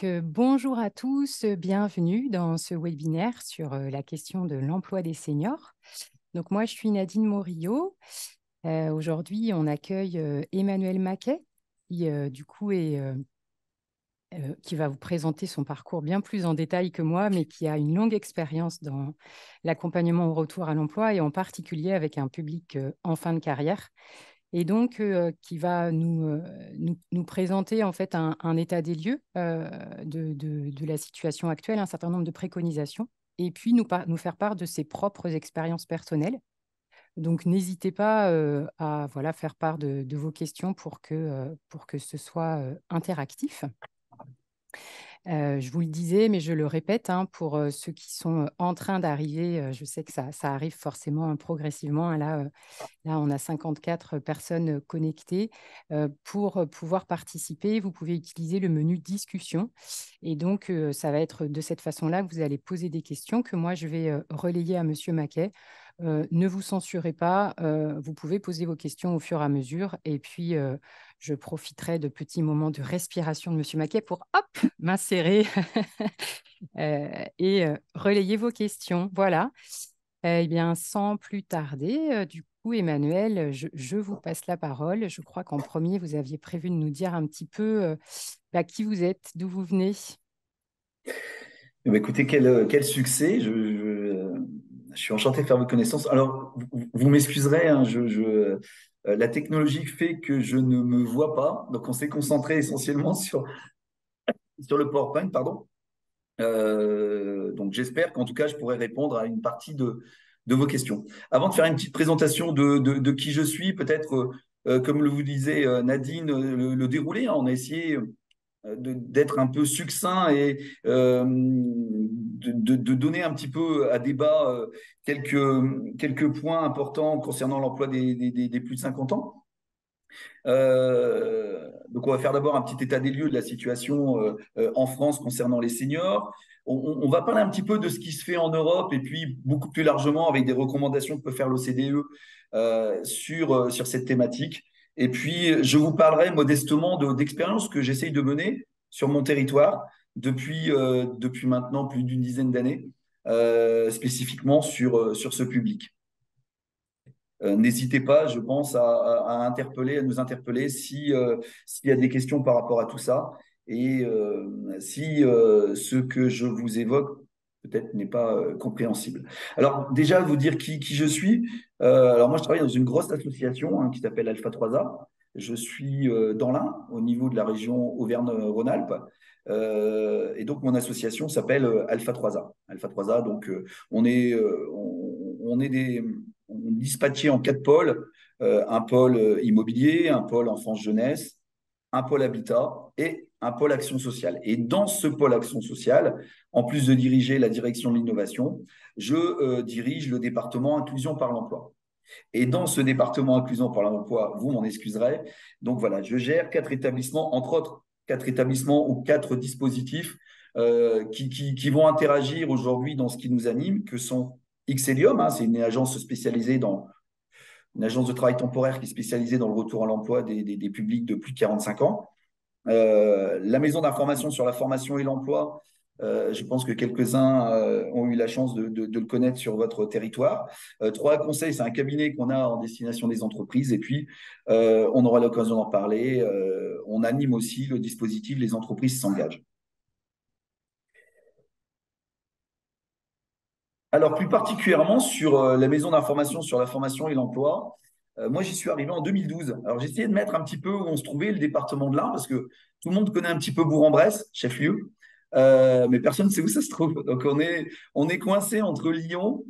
Bonjour à tous, bienvenue dans ce webinaire sur la question de l'emploi des seniors. Donc, moi, je suis Nadine Morillo. Aujourd'hui, on accueille Emmanuel Maquet, qui, du coup, qui va vous présenter son parcours bien plus en détail que moi, mais qui a une longue expérience dans l'accompagnement au retour à l'emploi et en particulier avec un public en fin de carrière. Et donc, qui va nous présenter en fait un état des lieux de la situation actuelle, un certain nombre de préconisations, et puis nous faire part de ses propres expériences personnelles. Donc, n'hésitez pas à voilà, faire part de vos questions pour que ce soit interactif. Je vous le disais, mais je le répète, hein, pour ceux qui sont en train d'arriver, je sais que ça arrive forcément progressivement. Hein, là, on a 54 personnes connectées. Pour pouvoir participer, vous pouvez utiliser le menu discussion. Et donc, ça va être de cette façon-là que vous allez poser des questions que moi, je vais relayer à Monsieur Maquet. Ne vous censurez pas, vous pouvez poser vos questions au fur et à mesure. Et puis, je profiterai de petits moments de respiration de Monsieur Maquet pour, hop, m'insérer et relayer vos questions. Voilà. Eh bien, sans plus tarder, du coup, Emmanuel, je vous passe la parole. Je crois qu'en premier, vous aviez prévu de nous dire un petit peu qui vous êtes, d'où vous venez. Eh ben, écoutez, quel succès. Je suis enchanté de faire votre connaissance. Alors, vous m'excuserez, hein, la technologie fait que je ne me vois pas. Donc, on s'est concentré essentiellement sur le PowerPoint, pardon. Donc, j'espère qu'en tout cas, je pourrai répondre à une partie de vos questions. Avant de faire une petite présentation de qui je suis, peut-être, comme le vous disait Nadine, le déroulé, hein, on a essayé d'être un peu succinct et de donner un petit peu à débat quelques points importants concernant l'emploi des plus de 50 ans. Donc, on va faire d'abord un petit état des lieux de la situation en France concernant les seniors. On va parler un petit peu de ce qui se fait en Europe et puis beaucoup plus largement avec des recommandations que peut faire l'OCDE sur cette thématique. Et puis, je vous parlerai modestement d'expériences que j'essaye de mener sur mon territoire depuis maintenant plus d'une dizaine d'années, spécifiquement sur ce public. N'hésitez pas, je pense, à interpeller, à nous interpeller s'il y a des questions par rapport à tout ça et si ce que je vous évoque peut-être n'est pas compréhensible. Alors déjà, vous dire qui je suis. Alors moi, je travaille dans une grosse association qui s'appelle Alpha 3A. Je suis dans l'Ain, au niveau de la région Auvergne-Rhône-Alpes. Et donc, mon association s'appelle Alpha 3A. Alpha 3A, donc on est dispatché en quatre pôles, un pôle immobilier, un pôle enfance-jeunesse, un pôle habitat et un pôle action sociale. Et dans ce pôle action sociale, en plus de diriger la direction de l'innovation, je dirige le département inclusion par l'emploi. Et dans ce département inclusion par l'emploi, vous m'en excuserez, donc voilà, je gère quatre établissements, entre autres quatre établissements ou quatre dispositifs qui vont interagir aujourd'hui dans ce qui nous anime, que sont Xelium, hein, c'est une agence spécialisée dans une agence de travail temporaire qui est spécialisée dans le retour à l'emploi des publics de plus de 45 ans. La maison d'information sur la formation et l'emploi, je pense que quelques-uns ont eu la chance de le connaître sur votre territoire. 3 Conseils, c'est un cabinet qu'on a en destination des entreprises. Et puis, on aura l'occasion d'en parler. On anime aussi le dispositif Les entreprises s'engagent. Alors, plus particulièrement sur la maison d'information sur la formation et l'emploi, moi, j'y suis arrivé en 2012. Alors, j'ai essayé de mettre un petit peu où on se trouvait, le département de l'Ain, parce que tout le monde connaît un petit peu Bourg-en-Bresse, chef-lieu, mais personne ne sait où ça se trouve. Donc, on est coincé entre Lyon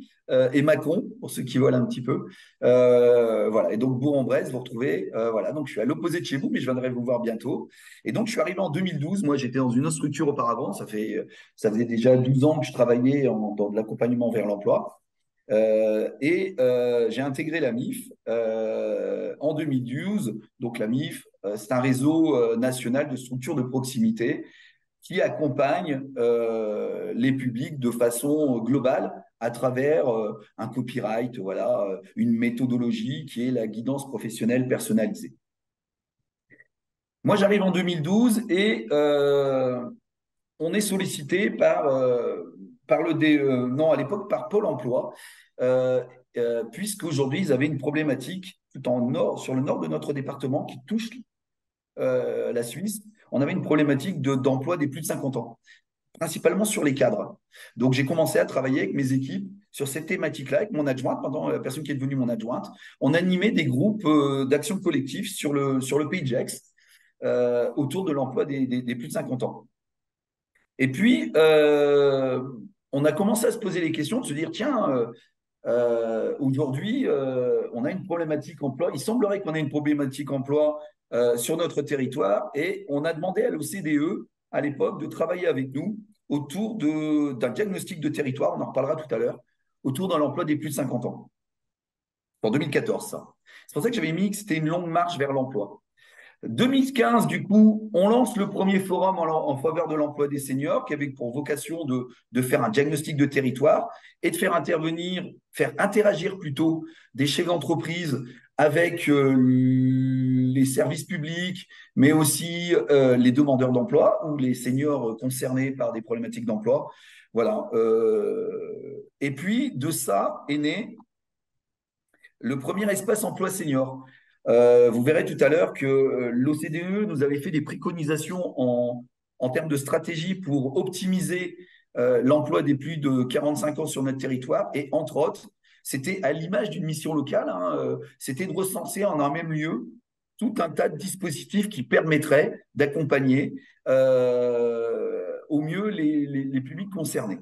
et Mâcon, pour ceux qui volent un petit peu. Voilà. Et donc, Bourg-en-Bresse, vous retrouvez. Voilà. Donc, je suis à l'opposé de chez vous, mais je viendrai vous voir bientôt. Et donc, je suis arrivé en 2012. Moi, j'étais dans une autre structure auparavant. Ça faisait déjà 12 ans que je travaillais dans de l'accompagnement vers l'emploi. J'ai intégré la MIF en 2012. Donc la MIF, c'est un réseau national de structures de proximité qui accompagne les publics de façon globale à travers un copyright, voilà, une méthodologie qui est la guidance professionnelle personnalisée. Moi, j'arrive en 2012 et on est sollicité non, à l'époque, par Pôle emploi, puisqu'aujourd'hui, ils avaient une problématique sur le nord de notre département qui touche la Suisse. On avait une problématique d'emploi des plus de 50 ans, principalement sur les cadres. Donc, j'ai commencé à travailler avec mes équipes sur cette thématique-là, avec mon adjointe, maintenant la personne qui est devenue mon adjointe. On animait des groupes d'action collective sur le pays de Gex, autour de l'emploi des plus de 50 ans. Et puis, on a commencé à se poser les questions, de se dire, tiens, aujourd'hui, on a une problématique emploi. Il semblerait qu'on ait une problématique emploi sur notre territoire et on a demandé à l'OCDE à l'époque de travailler avec nous autour d'un diagnostic de territoire, on en reparlera tout à l'heure, autour de l'emploi des plus de 50 ans. En 2014, ça. C'est pour ça que j'avais mis que c'était une longue marche vers l'emploi. 2015, du coup, on lance le premier forum en faveur de l'emploi des seniors qui avait pour vocation de faire un diagnostic de territoire et de faire interagir plutôt des chefs d'entreprise avec les services publics, mais aussi les demandeurs d'emploi ou les seniors concernés par des problématiques d'emploi. Voilà. Et puis, de ça est né le premier espace emploi senior. Vous verrez tout à l'heure que l'OCDE nous avait fait des préconisations en termes de stratégie pour optimiser l'emploi des plus de 45 ans sur notre territoire. Et entre autres, c'était à l'image d'une mission locale, hein, c'était de recenser en un même lieu tout un tas de dispositifs qui permettraient d'accompagner au mieux les publics concernés.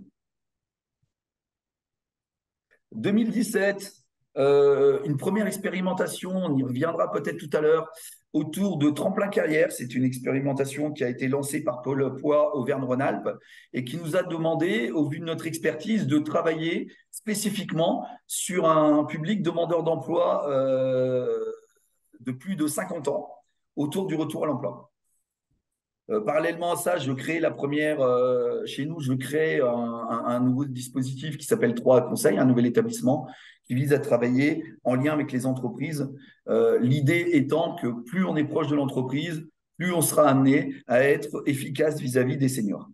2017, une première expérimentation, on y reviendra peut-être tout à l'heure, autour de Tremplin Carrière. C'est une expérimentation qui a été lancée par Pôle emploi Auvergne-Rhône-Alpes et qui nous a demandé, au vu de notre expertise, de travailler spécifiquement sur un public demandeur d'emploi de plus de 50 ans autour du retour à l'emploi. Parallèlement à ça, chez nous, je crée un nouveau dispositif qui s'appelle 3 Conseils, un nouvel établissement qui vise à travailler en lien avec les entreprises. L'idée étant que plus on est proche de l'entreprise, plus on sera amené à être efficace vis-à-vis des seniors.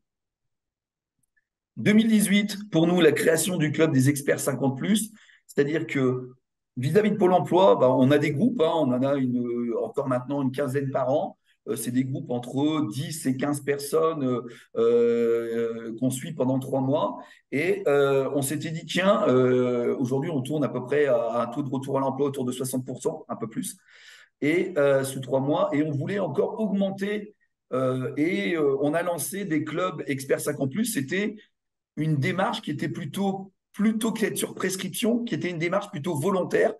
2018, pour nous, la création du club des experts 50+, c'est-à-dire que vis-à-vis de Pôle emploi, on a des groupes, hein, on en a encore maintenant une quinzaine par an. C'est des groupes entre 10 et 15 personnes qu'on suit pendant 3 mois. Et on s'était dit, tiens, aujourd'hui, on tourne à peu près à un taux de retour à l'emploi autour de 60%, un peu plus, et sous 3 mois. Et on voulait encore augmenter. On a lancé des clubs experts 50+. C'était une démarche qui était plutôt qu'être sur prescription, qui était une démarche plutôt volontaire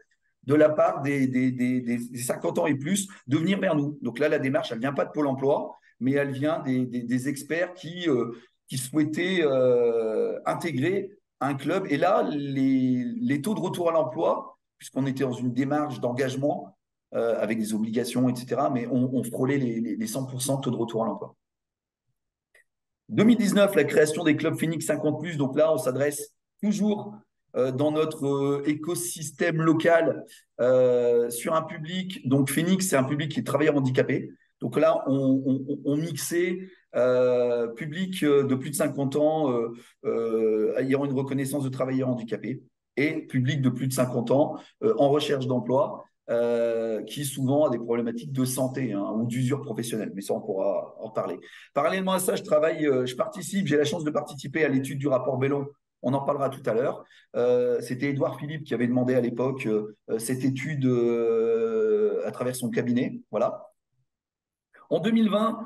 de la part des 50 ans et plus de venir vers nous. Donc là, la démarche, elle ne vient pas de Pôle emploi, mais elle vient des experts qui souhaitaient intégrer un club. Et là, les taux de retour à l'emploi, puisqu'on était dans une démarche d'engagement avec des obligations, etc., mais on frôlait les 100% taux de retour à l'emploi. 2019, la création des clubs Phoenix 50+. Donc là, on s'adresse toujours dans notre écosystème local sur un public. Donc Phoenix, c'est un public qui est travailleur handicapé. Donc là, on mixait public de plus de 50 ans ayant une reconnaissance de travailleur handicapé et public de plus de 50 ans en recherche d'emploi. Qui souvent a des problématiques de santé hein, ou d'usure professionnelle, mais ça on pourra en parler. Parallèlement à ça, j'ai la chance de participer à l'étude du rapport Bellon. On en parlera tout à l'heure. C'était Édouard Philippe qui avait demandé à l'époque cette étude à travers son cabinet. Voilà. En 2020,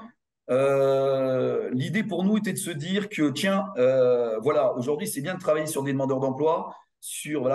l'idée pour nous était de se dire que, tiens, voilà, aujourd'hui, c'est bien de travailler sur des demandeurs d'emploi,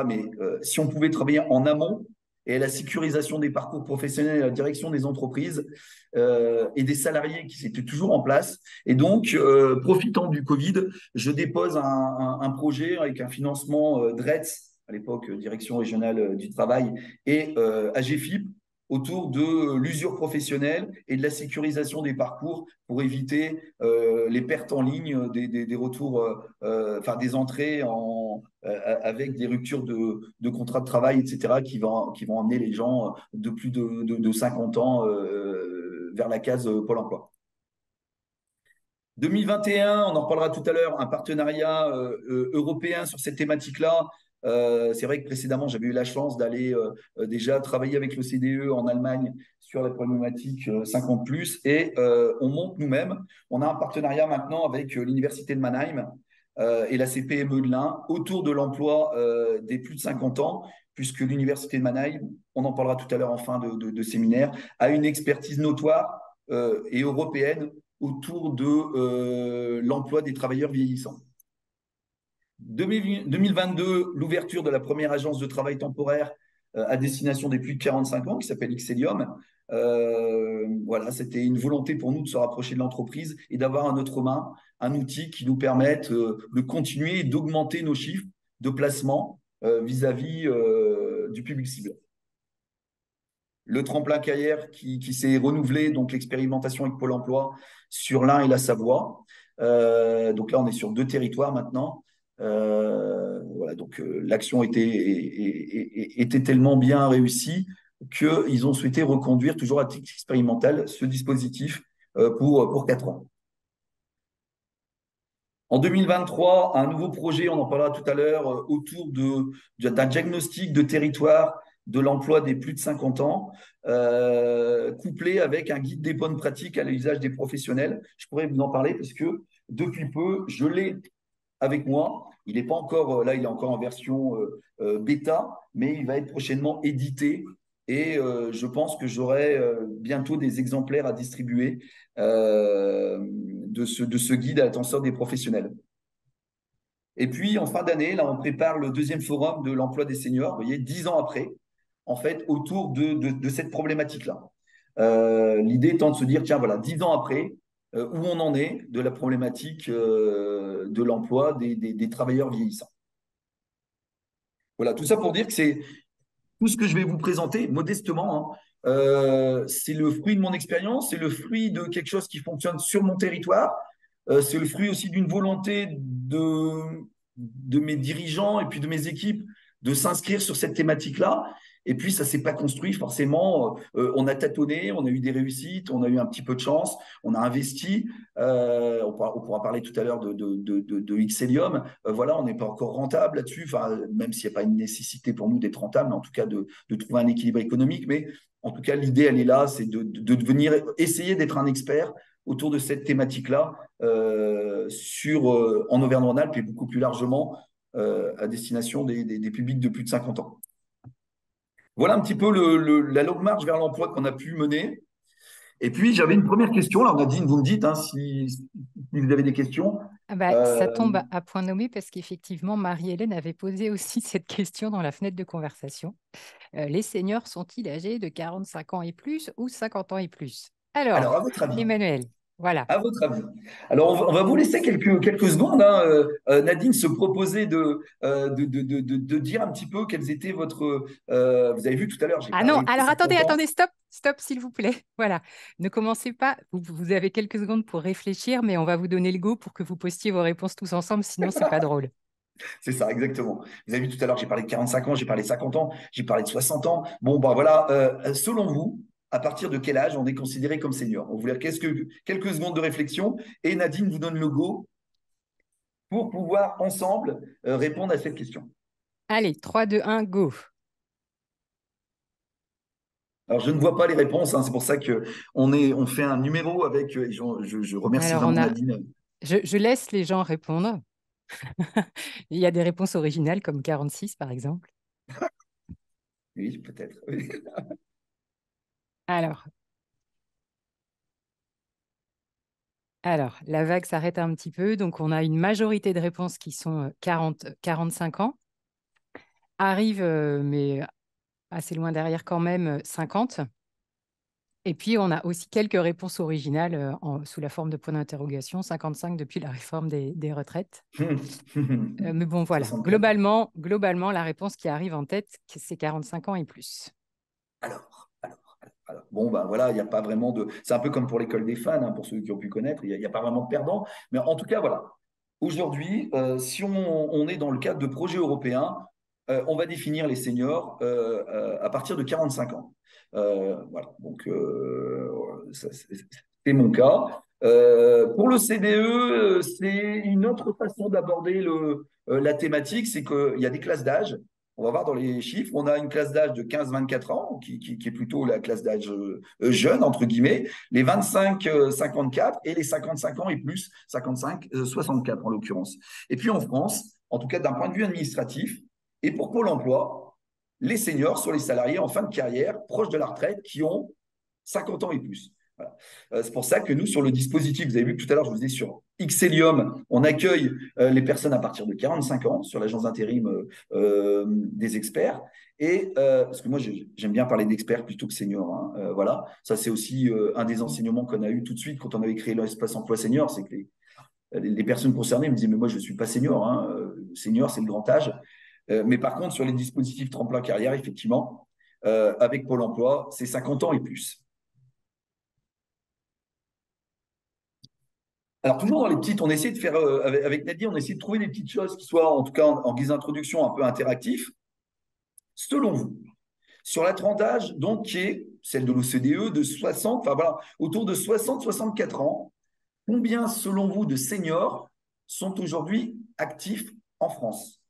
mais si on pouvait travailler en amont et la sécurisation des parcours professionnels, la direction des entreprises et des salariés qui étaient toujours en place. Et donc, profitant du Covid, je dépose un projet avec un financement DRETS, à l'époque Direction régionale du travail, et AGFIP, autour de l'usure professionnelle et de la sécurisation des parcours pour éviter les pertes en ligne des retours, des entrées avec des ruptures de contrats de travail, etc., qui vont amener les gens de plus de 50 ans vers la case Pôle emploi. 2021, on en reparlera tout à l'heure, un partenariat européen sur cette thématique-là. C'est vrai que précédemment, j'avais eu la chance d'aller déjà travailler avec le CDE en Allemagne sur la problématique 50 plus et on monte nous-mêmes. On a un partenariat maintenant avec l'Université de Mannheim et la CPME de l'Ain autour de l'emploi des plus de 50 ans, puisque l'Université de Mannheim, on en parlera tout à l'heure en fin de séminaire, a une expertise notoire et européenne autour de l'emploi des travailleurs vieillissants. 2022, l'ouverture de la première agence de travail temporaire à destination des plus de 45 ans, qui s'appelle Xelium. Voilà, c'était une volonté pour nous de se rapprocher de l'entreprise et d'avoir à notre main un outil qui nous permette de continuer et d'augmenter nos chiffres de placement vis-à-vis du public cible. Le tremplin carrière qui s'est renouvelé, donc l'expérimentation avec Pôle emploi sur l'Ain et la Savoie. Donc là, on est sur 2 territoires maintenant. Voilà, donc l'action était tellement bien réussie qu'ils ont souhaité reconduire, toujours à titre expérimental, ce dispositif pour 4 ans. En 2023, un nouveau projet, on en parlera tout à l'heure, autour d'un diagnostic de territoire de l'emploi des plus de 50 ans, couplé avec un guide des bonnes pratiques à l'usage des professionnels. Je pourrais vous en parler parce que depuis peu, je l'ai avec moi. Il n'est pas encore, là, il est encore en version bêta, mais il va être prochainement édité. Et je pense que j'aurai bientôt des exemplaires à distribuer de ce guide à l'attention des professionnels. Et puis, en fin d'année, là, on prépare le 2e forum de l'emploi des seniors, vous voyez, 10 ans après, en fait, autour de cette problématique-là. L'idée étant de se dire, tiens, voilà, 10 ans après, où on en est de la problématique de l'emploi des travailleurs vieillissants. Voilà, tout ça pour dire que c'est tout ce que je vais vous présenter, modestement, hein, c'est le fruit de mon expérience, c'est le fruit de quelque chose qui fonctionne sur mon territoire, c'est le fruit aussi d'une volonté de mes dirigeants et puis de mes équipes de s'inscrire sur cette thématique-là. Et puis, ça ne s'est pas construit forcément. On a tâtonné, on a eu des réussites, on a eu un petit peu de chance, on a investi. On pourra parler tout à l'heure de Xelium. Voilà, on n'est pas encore rentable là-dessus, enfin, même s'il n'y a pas une nécessité pour nous d'être rentable, mais en tout cas de trouver un équilibre économique. Mais en tout cas, l'idée, elle est là, c'est de devenir, essayer d'être un expert autour de cette thématique-là en Auvergne-Rhône-Alpes et beaucoup plus largement à destination des publics de plus de 50 ans. Voilà un petit peu la longue marche vers l'emploi qu'on a pu mener. Et puis, j'avais une première question. Alors, Nadine, vous me dites hein, si vous avez des questions. Ah bah, ça tombe à point nommé parce qu'effectivement, Marie-Hélène avait posé aussi cette question dans la fenêtre de conversation. Les seniors sont-ils âgés de 45 ans et plus ou 50 ans et plus? Alors, Alors, à votre avis, Emmanuel, voilà. À votre avis. Alors, on va vous laisser quelques secondes. Hein. Nadine se proposait de dire un petit peu quels étaient votre. Vous avez vu tout à l'heure, j'ai Ah non, parlé de alors 50 ans. attendez, stop, s'il vous plaît. Voilà, ne commencez pas. Vous avez quelques secondes pour réfléchir, mais on va vous donner le go pour que vous postiez vos réponses tous ensemble, sinon c'est pas drôle. C'est ça, exactement. Vous avez vu tout à l'heure, j'ai parlé de 45 ans, j'ai parlé de 50 ans, j'ai parlé de 60 ans. Bon, bah voilà, selon vous, à partir de quel âge on est considéré comme senior? On voulait quelques secondes de réflexion et Nadine vous donne le go pour pouvoir ensemble répondre à cette question. Allez, 3, 2, 1, go. Alors, je ne vois pas les réponses, hein, c'est pour ça on fait un numéro avec. Je remercie Alors, vraiment Nadine. je laisse les gens répondre. Il y a des réponses originales comme 46, par exemple. Oui, peut-être. Alors, la vague s'arrête un petit peu. Donc, on a une majorité de réponses qui sont 45 ans. Arrive, mais assez loin derrière quand même, 50. Et puis, on a aussi quelques réponses originales sous la forme de points d'interrogation, 55 depuis la réforme des retraites. Mais bon, voilà. 64. Globalement, la réponse qui arrive en tête, c'est 45 ans et plus. Alors, bon, ben voilà, il n'y a pas vraiment de. C'est un peu comme pour l'école des fans, hein, pour ceux qui ont pu connaître, il n'y a pas vraiment de perdants. Mais en tout cas, voilà. Aujourd'hui, si on est dans le cadre de projets européens, on va définir les seniors à partir de 45 ans. Voilà, donc c'est mon cas. Pour le CDE, c'est une autre façon d'aborder la thématique, c'est qu'il y a des classes d'âge. On va voir dans les chiffres, on a une classe d'âge de 15-24 ans, qui est plutôt la classe d'âge jeune, entre guillemets, les 25-54 et les 55 ans et plus, 55-64 en l'occurrence. Et puis en France, en tout cas d'un point de vue administratif, et pour Pôle emploi, les seniors sont les salariés en fin de carrière, proches de la retraite, qui ont 50 ans et plus. Voilà. C'est pour ça que nous, sur le dispositif, vous avez vu que tout à l'heure, je vous disais sur Xelium, on accueille les personnes à partir de 45 ans sur l'agence d'intérim des experts. Et parce que moi, j'aime bien parler d'experts plutôt que seniors. Hein, voilà, ça c'est aussi un des enseignements qu'on a eu tout de suite quand on avait créé l'espace emploi senior, c'est que les personnes concernées me disaient mais moi je ne suis pas senior. Hein, senior, c'est le grand âge. Mais par contre, sur les dispositifs tremplin carrière, effectivement, avec Pôle emploi, c'est 50 ans et plus. Alors, toujours dans les petites, on essaie de faire, avec Nadine, on essaie de trouver des petites choses qui soient, en tout cas, en guise d'introduction, un peu interactifs. Selon vous, sur la tranche d'âge, donc, qui est celle de l'OCDE, de 60, enfin voilà, autour de 60-64 ans, combien, selon vous, de seniors sont aujourd'hui actifs en France?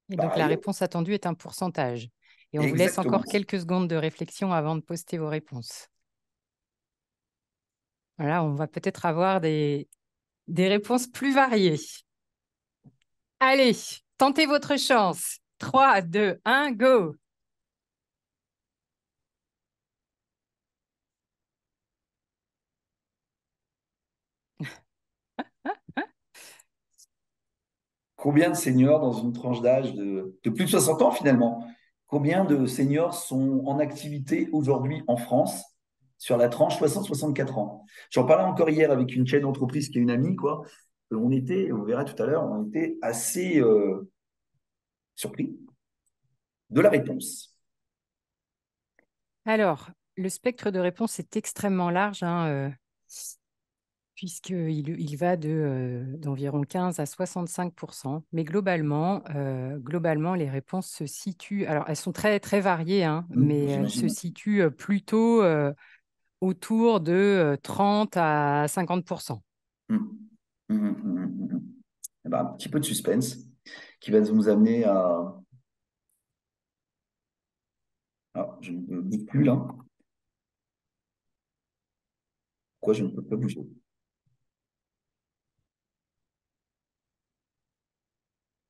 Et donc, la Pareil, réponse attendue est un pourcentage. Et on vous laisse exactement. encore quelques secondes de réflexion avant de poster vos réponses. Voilà, on va peut-être avoir des réponses plus variées. Allez, tentez votre chance. 3, 2, 1, go! Combien de seniors dans une tranche d'âge de plus de 60 ans finalement? Combien de seniors sont en activité aujourd'hui en France sur la tranche 60-64 ans? J'en parlais encore hier avec une chaîne d'entreprise qui est une amie, quoi. On était, on verra tout à l'heure, on était assez surpris de la réponse. Alors, le spectre de réponse est extrêmement large, hein, puisqu'il va d'environ 15 à 65%. Mais globalement, les réponses se situent, alors elles sont très, très variées, hein, mais elles se J'imagine. situent plutôt autour de 30 à 50%. Hum, hum. Eh ben, un petit peu de suspense qui va nous amener à... Ah, je ne bouge plus là. Pourquoi je ne peux pas bouger?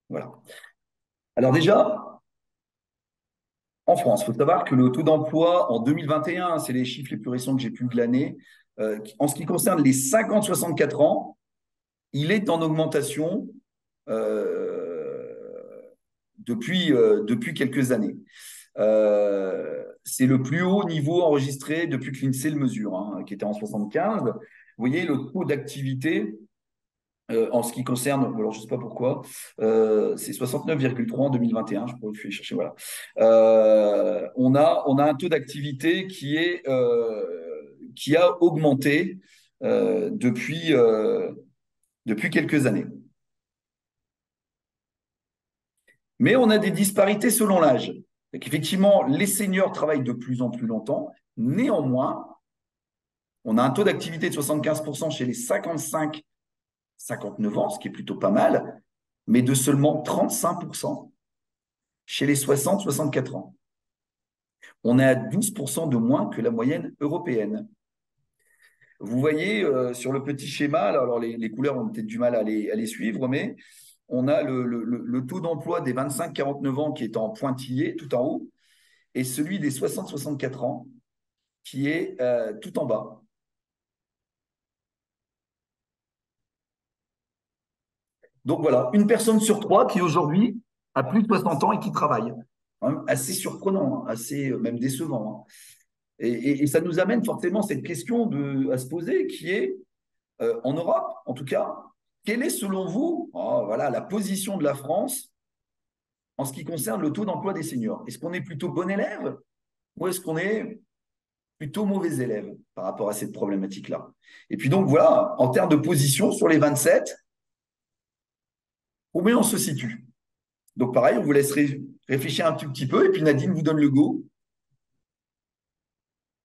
Voilà. Alors déjà, en France, il faut savoir que le taux d'emploi en 2021, c'est les chiffres les plus récents que j'ai pu glaner, en ce qui concerne les 50-64 ans, il est en augmentation depuis quelques années. C'est le plus haut niveau enregistré depuis que l'INSEE le mesure, hein, qui était en 75. Vous voyez, le taux d'activité en ce qui concerne, alors je ne sais pas pourquoi, c'est 69,3 en 2021, je pourrais le chercher, voilà. On a un taux d'activité qui a augmenté depuis quelques années. Mais on a des disparités selon l'âge. Effectivement, les seniors travaillent de plus en plus longtemps. Néanmoins, on a un taux d'activité de 75% chez les 55-59 ans, ce qui est plutôt pas mal, mais de seulement 35% chez les 60-64 ans. On est à 12% de moins que la moyenne européenne. Vous voyez sur le petit schéma, alors les couleurs ont peut-être du mal à les suivre, mais on a le taux d'emploi des 25-49 ans qui est en pointillé, tout en haut, et celui des 60-64 ans qui est tout en bas. Donc voilà, une personne sur trois qui aujourd'hui a plus de 60 ans et qui travaille. Assez surprenant, hein, assez même décevant. Hein. Et ça nous amène forcément cette question à se poser qui est, en Europe en tout cas, quelle est selon vous voilà, la position de la France en ce qui concerne le taux d'emploi des seniors? Est-ce qu'on est plutôt bon élève ou est-ce qu'on est plutôt mauvais élève par rapport à cette problématique-là? Et puis donc voilà, en termes de position sur les 27, combien on se situe? Donc pareil, on vous laisse réfléchir un tout petit peu et puis Nadine vous donne le go.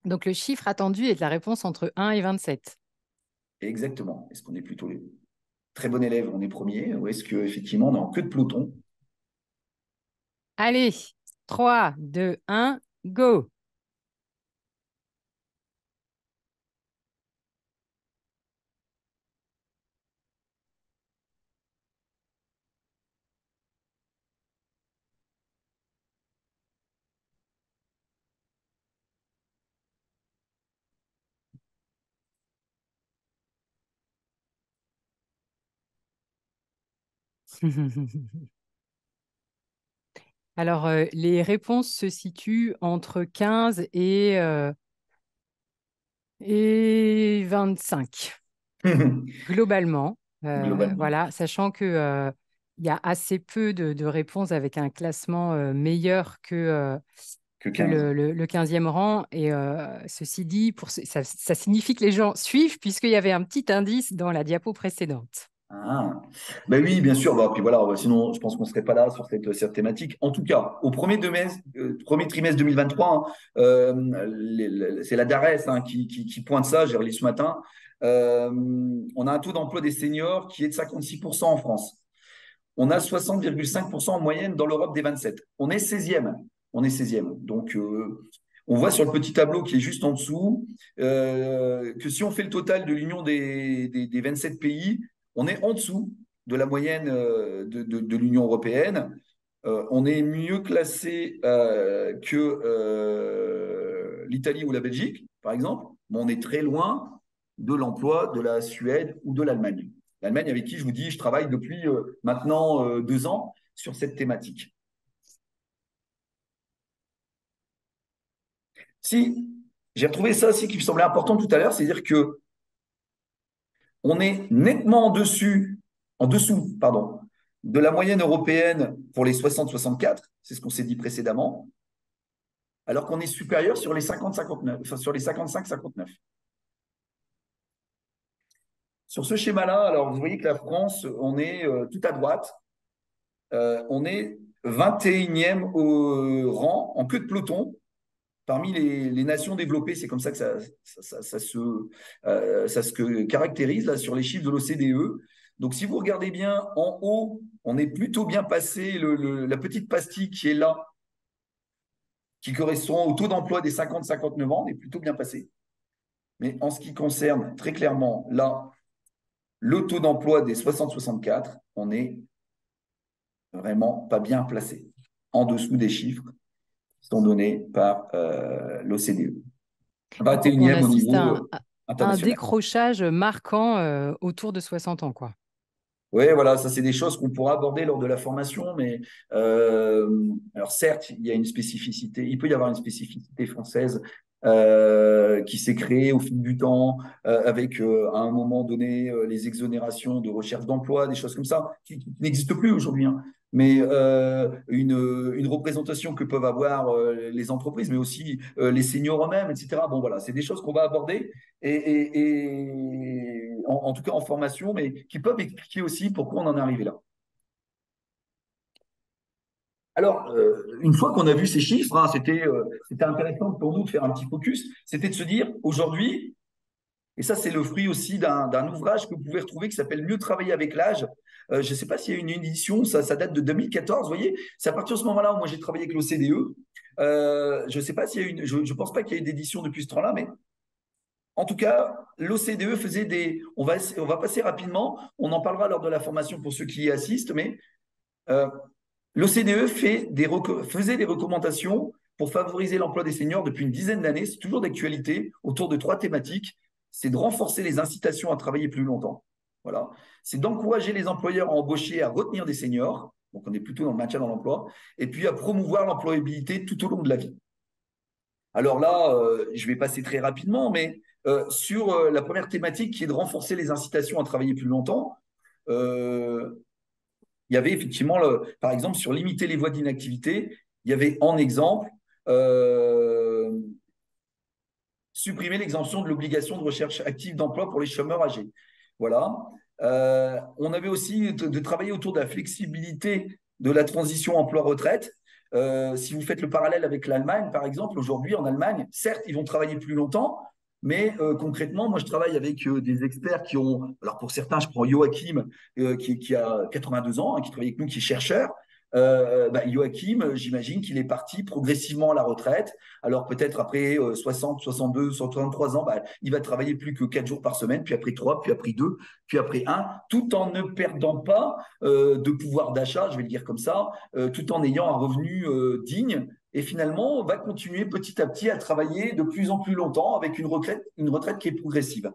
Donc, le chiffre attendu est de la réponse entre 1 et 27. Exactement. Est-ce qu'on est plutôt les très bons élèves, on est premier, ou est-ce qu'effectivement, on est en queue de peloton? Allez, 3, 2, 1, go! Alors, les réponses se situent entre 15 et 25, globalement. Globalement. Voilà, sachant que, il y a assez peu de réponses avec un classement meilleur Que que 15. le 15e rang. Et ceci dit, ça signifie que les gens suivent, puisqu'il y avait un petit indice dans la diapo précédente. Ah, ben oui, bien sûr. Bah, puis voilà, sinon, je pense qu'on ne serait pas là sur cette thématique. En tout cas, au premier trimestre 2023, hein, c'est la DARES hein, qui pointe ça, j'ai relu ce matin. On a un taux d'emploi des seniors qui est de 56% en France. On a 60,5% en moyenne dans l'Europe des 27. On est 16e. On est 16e. Donc, on voit sur le petit tableau qui est juste en dessous que si on fait le total de l'union des 27 pays, on est en dessous de la moyenne de l'Union européenne. On est mieux classé que l'Italie ou la Belgique, par exemple, mais on est très loin de l'emploi de la Suède ou de l'Allemagne. L'Allemagne avec qui, je vous dis, je travaille depuis maintenant 2 ans sur cette thématique. Si, j'ai retrouvé ça aussi qui me semblait important tout à l'heure, c'est-à-dire que on est nettement en dessous, pardon, de la moyenne européenne pour les 60-64, c'est ce qu'on s'est dit précédemment, alors qu'on est supérieur sur les 50-59, enfin sur les 55-59. Sur ce schéma-là, alors vous voyez que la France, on est tout à droite, on est 21e au rang en queue de peloton parmi les nations développées. C'est comme ça que ça se caractérise là, sur les chiffres de l'OCDE. Donc, si vous regardez bien en haut, on est plutôt bien passé. La petite pastille qui est là, qui correspond au taux d'emploi des 50-59 ans, on est plutôt bien passé. Mais en ce qui concerne très clairement là, le taux d'emploi des 60-64, on est vraiment pas bien placé, en dessous des chiffres qui sont donnés par l'OCDE. Donc, on 21e au assiste niveau à un international. décrochage marquant autour de 60 ans, quoi. Oui, voilà, ça c'est des choses qu'on pourra aborder lors de la formation, mais alors certes, il y a une spécificité, il peut y avoir une spécificité française qui s'est créée au fil du temps, avec à un moment donné les exonérations de recherche d'emploi, des choses comme ça, qui n'existent plus aujourd'hui, hein. Mais une représentation que peuvent avoir les entreprises, mais aussi les seniors eux-mêmes, etc. Bon, voilà, c'est des choses qu'on va aborder et en tout cas en formation, mais qui peuvent expliquer aussi pourquoi on en est arrivé là. Alors, une fois qu'on a vu ces chiffres, hein, c'était intéressant pour nous de faire un petit focus, c'était de se dire aujourd'hui, et ça c'est le fruit aussi d'un ouvrage que vous pouvez retrouver qui s'appelle Mieux travailler avec l'âge. Je ne sais pas s'il y a une édition, ça date de 2014, vous voyez, c'est à partir de ce moment-là où moi j'ai travaillé avec l'OCDE. Je ne sais pas s'il y a je pense pas qu'il y ait d'édition depuis ce temps-là, mais en tout cas, l'OCDE faisait des. On va passer rapidement, on en parlera lors de la formation pour ceux qui y assistent, mais euh, l'OCDE faisait des recommandations pour favoriser l'emploi des seniors depuis une dizaine d'années. C'est toujours d'actualité autour de 3 thématiques. C'est de renforcer les incitations à travailler plus longtemps. Voilà. C'est d'encourager les employeurs à embaucher, à retenir des seniors. Donc, on est plutôt dans le maintien dans l'emploi. Et puis, à promouvoir l'employabilité tout au long de la vie. Alors là, je vais passer très rapidement, mais sur la première thématique qui est de renforcer les incitations à travailler plus longtemps, euh, il y avait effectivement, par exemple, sur limiter les voies d'inactivité, il y avait en exemple euh, supprimer l'exemption de l'obligation de recherche active d'emploi pour les chômeurs âgés. Voilà. On avait aussi de travailler autour de la flexibilité de la transition emploi-retraite. Si vous faites le parallèle avec l'Allemagne, par exemple, aujourd'hui en Allemagne, certes, ils vont travailler plus longtemps, Mais concrètement, moi, je travaille avec des experts qui ont, alors pour certains, je prends Joachim, qui a 82 ans, hein, qui travaille avec nous, qui est chercheur. Joachim, j'imagine qu'il est parti progressivement à la retraite. Alors peut-être après 60, 62, 63 ans, il va travailler plus que 4 jours par semaine, puis après 3, puis après 2, puis après un, tout en ne perdant pas de pouvoir d'achat, je vais le dire comme ça, tout en ayant un revenu digne et finalement, on va continuer petit à petit à travailler de plus en plus longtemps avec une retraite qui est progressive.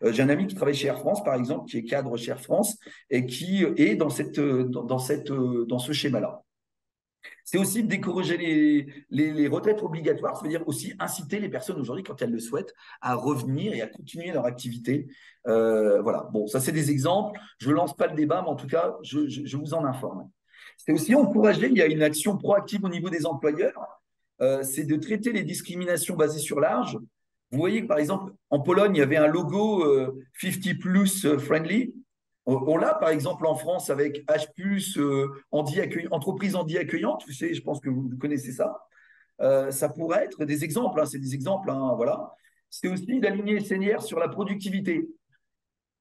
J'ai un ami qui travaille chez Air France, par exemple, qui est cadre chez Air France et qui est dans ce schéma-là. C'est aussi décourager les retraites obligatoires, ça veut dire aussi inciter les personnes aujourd'hui, quand elles le souhaitent, à revenir et à continuer leur activité. Voilà, bon, ça c'est des exemples. Je ne lance pas le débat, mais en tout cas, je vous en informe. C'est aussi encourager, il y a une action proactive au niveau des employeurs, c'est de traiter les discriminations basées sur l'âge. Vous voyez que par exemple, en Pologne, il y avait un logo 50 plus friendly. On l'a par exemple en France avec H+, entreprise handi accueillante, vous savez, je pense que vous connaissez ça. Ça pourrait être des exemples, hein, c'est des exemples, hein, voilà. C'est aussi d'aligner les seniors sur la productivité.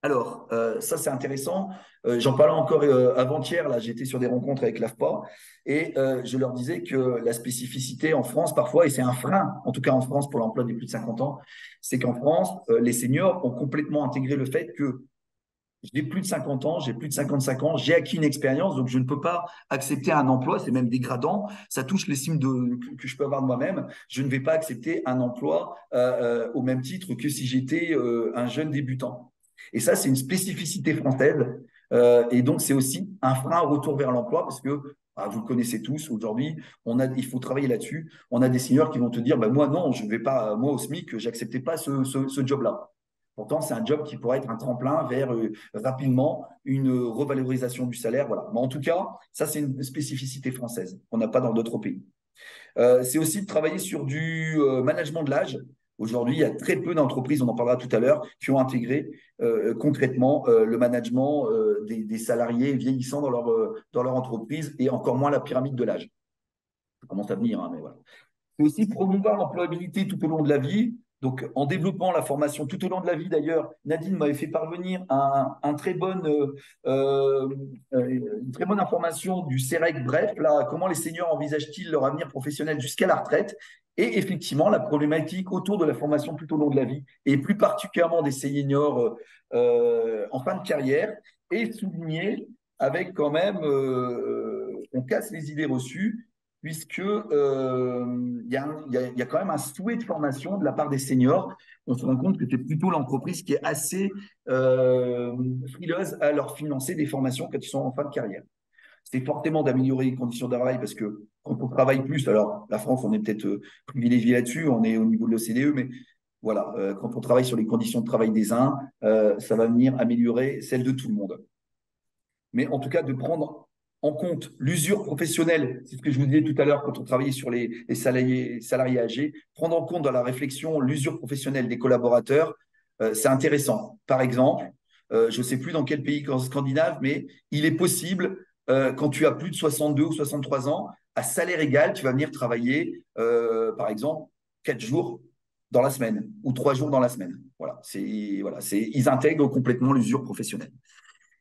Alors, ça c'est intéressant. J'en parlais encore avant-hier, là, j'étais sur des rencontres avec l'AFPA et je leur disais que la spécificité en France parfois, et c'est un frein, en tout cas en France pour l'emploi des plus de 50 ans, c'est qu'en France, les seniors ont complètement intégré le fait que j'ai plus de 50 ans, j'ai plus de 55 ans, j'ai acquis une expérience, donc je ne peux pas accepter un emploi, c'est même dégradant, ça touche l'estime que je peux avoir de moi-même. Je ne vais pas accepter un emploi au même titre que si j'étais un jeune débutant. Et ça, c'est une spécificité française. Et donc, c'est aussi un frein au retour vers l'emploi parce que vous le connaissez tous aujourd'hui, il faut travailler là-dessus. On a des seniors qui vont te dire, moi non, je ne vais pas, moi au SMIC, j'acceptais pas ce job-là. Pourtant, c'est un job qui pourrait être un tremplin vers rapidement une revalorisation du salaire. Voilà. Mais en tout cas, ça, c'est une spécificité française qu'on n'a pas dans d'autres pays. C'est aussi de travailler sur du management de l'âge. Aujourd'hui, il y a très peu d'entreprises, on en parlera tout à l'heure, qui ont intégré concrètement le management des salariés vieillissants dans leur entreprise et encore moins la pyramide de l'âge. Ça commence à venir, hein, mais voilà. C'est aussi promouvoir l'employabilité tout au long de la vie. Donc, en développant la formation tout au long de la vie, d'ailleurs, Nadine m'avait fait parvenir euh, une très bonne information du CEREC. Bref, là, comment les seniors envisagent-ils leur avenir professionnel jusqu'à la retraite? Et effectivement, la problématique autour de la formation tout au long de la vie, et plus particulièrement des seniors en fin de carrière, est soulignée avec quand même, on casse les idées reçues puisque il y a quand même un souhait de formation de la part des seniors. On se rend compte que c'est plutôt l'entreprise qui est assez frileuse à leur financer des formations quand ils sont en fin de carrière. C'est fortement d'améliorer les conditions de travail parce que quand on travaille plus, alors la France, on est peut-être privilégié là-dessus, on est au niveau de l'OCDE, mais voilà, quand on travaille sur les conditions de travail des uns, ça va venir améliorer celles de tout le monde. Mais en tout cas, de prendre en compte l'usure professionnelle, c'est ce que je vous disais tout à l'heure quand on travaillait sur les salariés âgés, prendre en compte dans la réflexion l'usure professionnelle des collaborateurs, c'est intéressant. Par exemple, je ne sais plus dans quel pays scandinave, mais il est possible, quand tu as plus de 62 ou 63 ans, à salaire égal, tu vas venir travailler, par exemple, 4 jours dans la semaine ou 3 jours dans la semaine. Voilà, ils intègrent complètement l'usure professionnelle.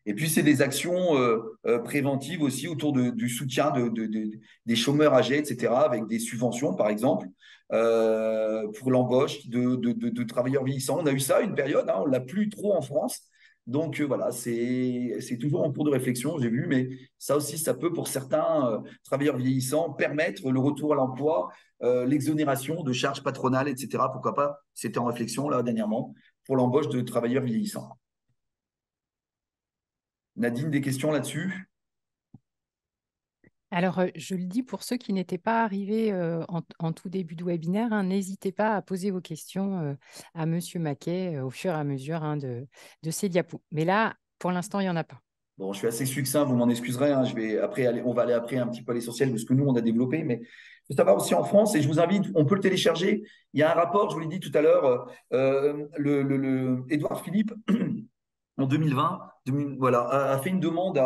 Et puis, c'est des actions préventives aussi autour du soutien des chômeurs âgés, etc., avec des subventions, par exemple, pour l'embauche de travailleurs vieillissants. On a eu ça une période, hein, on ne l'a plus trop en France. Donc, voilà, c'est toujours en cours de réflexion, j'ai vu, mais ça aussi, ça peut, pour certains travailleurs vieillissants, permettre le retour à l'emploi, l'exonération de charges patronales, etc. Pourquoi pas? C'était en réflexion, là, dernièrement, pour l'embauche de travailleurs vieillissants. Nadine, des questions là-dessus? Alors, je le dis pour ceux qui n'étaient pas arrivés en tout début de webinaire, hein, n'hésitez pas à poser vos questions à Monsieur Maquet au fur et à mesure de ces diapos. Mais là, pour l'instant, il n'y en a pas. Bon, je suis assez succinct, vous m'en excuserez, hein, on va aller après un petit peu à l'essentiel de ce que nous, on a développé, mais il faut savoir aussi en France, et je vous invite, on peut le télécharger. Il y a un rapport, je vous l'ai dit tout à l'heure, Édouard Philippe, en 2020, voilà, a fait une demande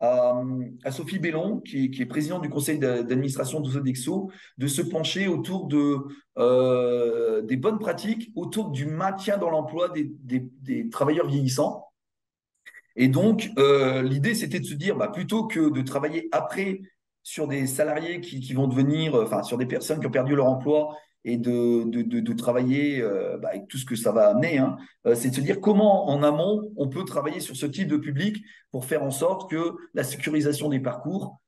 à Sophie Bellon, qui est présidente du conseil d'administration de Sodexo, de se pencher autour des bonnes pratiques, autour du maintien dans l'emploi des travailleurs vieillissants. Et donc, l'idée, c'était de se dire, bah, plutôt que de travailler après sur des salariés qui vont devenir, enfin, sur des personnes qui ont perdu leur emploi et de travailler bah, avec tout ce que ça va amener, hein, c'est de se dire comment, en amont, on peut travailler sur ce type de public pour faire en sorte que la sécurisation des parcours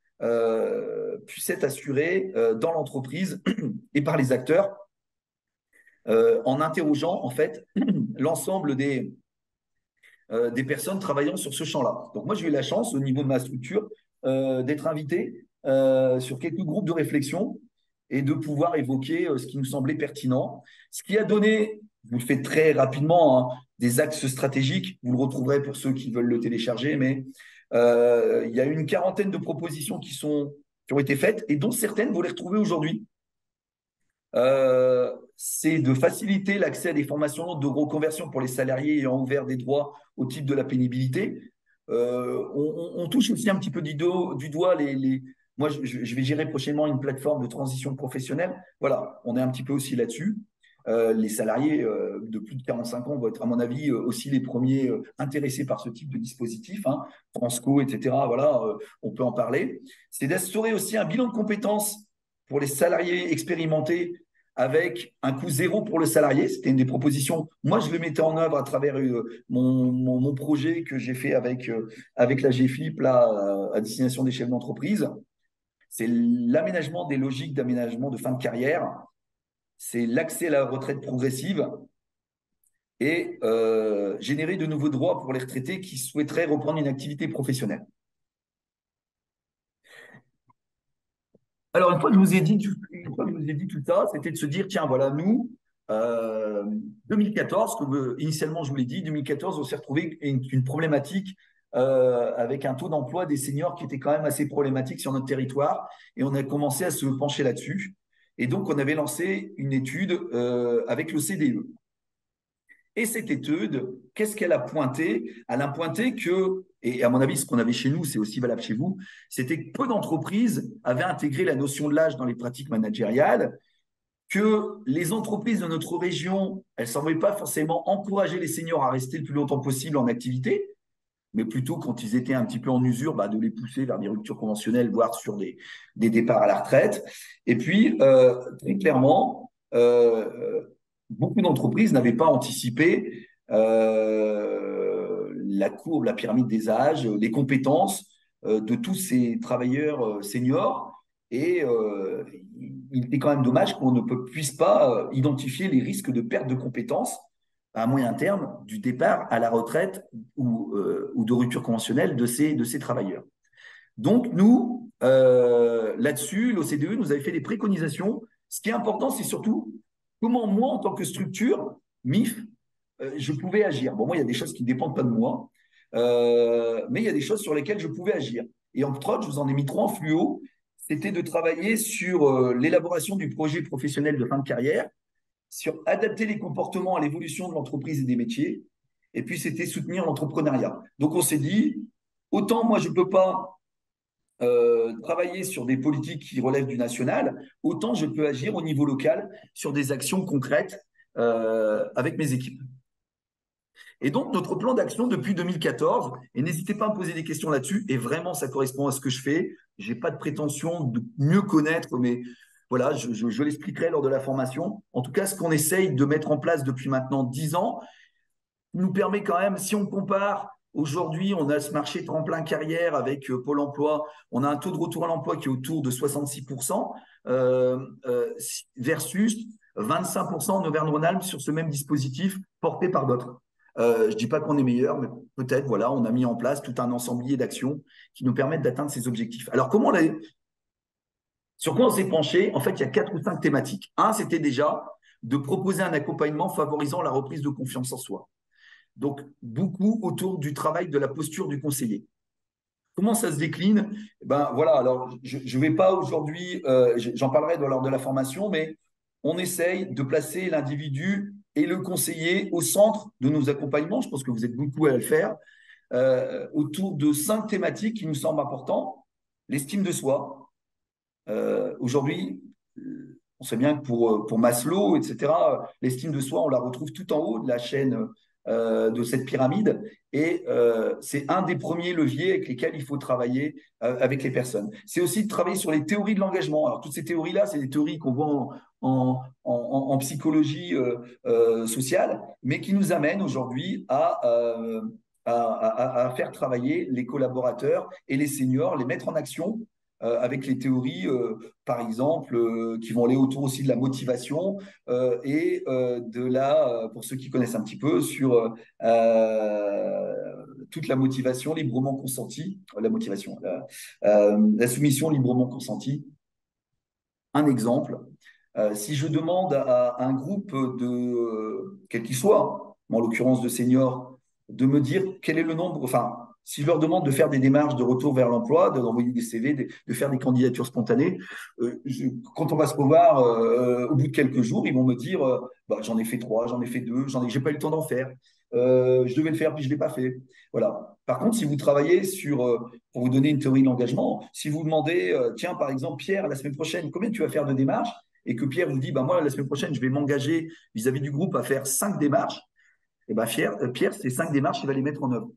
puisse être assurée dans l'entreprise et par les acteurs en interrogeant, en fait, l'ensemble des personnes travaillant sur ce champ-là. Donc moi, j'ai eu la chance, au niveau de ma structure, d'être invité sur quelques groupes de réflexion et de pouvoir évoquer ce qui nous semblait pertinent. Ce qui a donné, je vous le fais très rapidement, hein, des axes stratégiques. Vous le retrouverez pour ceux qui veulent le télécharger, mais il y a une quarantaine de propositions qui ont été faites et dont certaines, vous les retrouvez aujourd'hui. C'est de faciliter l'accès à des formations de reconversion pour les salariés ayant ouvert des droits au titre de la pénibilité. On touche aussi un petit peu du doigt Moi, je vais gérer prochainement une plateforme de transition professionnelle. Voilà, on est un petit peu aussi là-dessus. Les salariés de plus de 45 ans vont être, à mon avis, aussi les premiers intéressés par ce type de dispositif, hein, Transco, etc. Voilà, on peut en parler. C'est d'instaurer aussi un bilan de compétences pour les salariés expérimentés avec un coût zéro pour le salarié. C'était une des propositions. Moi, je le mettais en œuvre à travers mon projet que j'ai fait avec la GFIP là, à destination des chefs d'entreprise. C'est l'aménagement des logiques d'aménagement de fin de carrière. C'est l'accès à la retraite progressive et générer de nouveaux droits pour les retraités qui souhaiteraient reprendre une activité professionnelle. Alors, une fois que je vous ai dit tout ça, c'était de se dire, tiens, voilà, nous, 2014, comme initialement je vous l'ai dit, 2014, on s'est retrouvé une problématique avec un taux d'emploi des seniors qui était quand même assez problématique sur notre territoire, et on a commencé à se pencher là-dessus. Et donc, on avait lancé une étude avec le CDE. Et cette étude, qu'est-ce qu'elle a pointé? Elle a pointé que, et à mon avis, ce qu'on avait chez nous, c'est aussi valable chez vous, c'était que peu d'entreprises avaient intégré la notion de l'âge dans les pratiques managériales, que les entreprises de notre région, elles ne semblaient pas forcément encourager les seniors à rester le plus longtemps possible en activité, mais plutôt quand ils étaient un petit peu en usure, bah, de les pousser vers des ruptures conventionnelles, voire sur des départs à la retraite. Et puis, très clairement, beaucoup d'entreprises n'avaient pas anticipé la courbe, la pyramide des âges, les compétences de tous ces travailleurs seniors. Et il était quand même dommage qu'on ne puisse pas identifier les risques de perte de compétences à moyen terme du départ à la retraite ou de rupture conventionnelle de ces travailleurs. Donc, nous, là-dessus, l'OCDE nous avait fait des préconisations. Ce qui est important, c'est surtout comment moi, en tant que structure, MIF, je pouvais agir. Bon, moi, il y a des choses qui ne dépendent pas de moi, mais il y a des choses sur lesquelles je pouvais agir. Et entre autres, je vous en ai mis trois en fluo. C'était de travailler sur l'élaboration du projet professionnel de fin de carrière, sur adapter les comportements à l'évolution de l'entreprise et des métiers, et puis c'était soutenir l'entrepreneuriat. Donc on s'est dit, autant moi je ne peux pas travailler sur des politiques qui relèvent du national, autant je peux agir au niveau local sur des actions concrètes avec mes équipes. Et donc, notre plan d'action depuis 2014, et n'hésitez pas à me poser des questions là-dessus, et vraiment, ça correspond à ce que je fais. Je n'ai pas de prétention de mieux connaître, mais voilà, je l'expliquerai lors de la formation. En tout cas, ce qu'on essaye de mettre en place depuis maintenant 10 ans nous permet quand même, si on compare, aujourd'hui, on a ce marché tremplin carrière avec Pôle emploi, on a un taux de retour à l'emploi qui est autour de 66%, versus 25% en Auvergne-Rhône-Alpes sur ce même dispositif porté par d'autres. Je ne dis pas qu'on est meilleur, mais peut-être, voilà, on a mis en place tout un ensemblier d'actions qui nous permettent d'atteindre ces objectifs. Alors, sur quoi on s'est penché? En fait, il y a 4 ou 5 thématiques. Un, c'était déjà de proposer un accompagnement favorisant la reprise de confiance en soi. Donc, beaucoup autour du travail de la posture du conseiller. Comment ça se décline? Ben voilà, alors je ne vais pas aujourd'hui, j'en parlerai lors de la formation, mais on essaye de placer l'individu et le conseiller au centre de nos accompagnements. Je pense que vous êtes beaucoup à le faire. autour de 5 thématiques qui nous semblent importantes. L'estime de soi. Aujourd'hui, on sait bien que pour Maslow, etc., l'estime de soi, on la retrouve tout en haut de la chaîne de cette pyramide. Et c'est un des premiers leviers avec lesquels il faut travailler avec les personnes. C'est aussi de travailler sur les théories de l'engagement. Alors, toutes ces théories-là, c'est des théories qu'on voit en psychologie sociale, mais qui nous amènent aujourd'hui à faire travailler les collaborateurs et les seniors, les mettre en action avec les théories, par exemple, qui vont aller autour aussi de la motivation et pour ceux qui connaissent un petit peu, sur toute la motivation librement consentie, la soumission librement consentie. Un exemple, si je demande à un groupe quel qu'il soit, en l'occurrence de seniors, de me dire quel est le nombre, enfin, si je leur demande de faire des démarches de retour vers l'emploi, d'envoyer des CV, de faire des candidatures spontanées, quand on va se revoir au bout de quelques jours, ils vont me dire bah, j'en ai fait 3, j'en ai fait 2, j'ai pas eu le temps d'en faire. Je devais le faire, puis je ne l'ai pas fait. Voilà. Par contre, si vous travaillez pour vous donner une théorie de l'engagement, si vous demandez, tiens, par exemple, Pierre, la semaine prochaine, combien tu vas faire de démarches? Et que Pierre vous dit, bah, moi, la semaine prochaine, je vais m'engager vis-à-vis du groupe à faire 5 démarches, et ben Pierre, ces 5 démarches, il va les mettre en œuvre.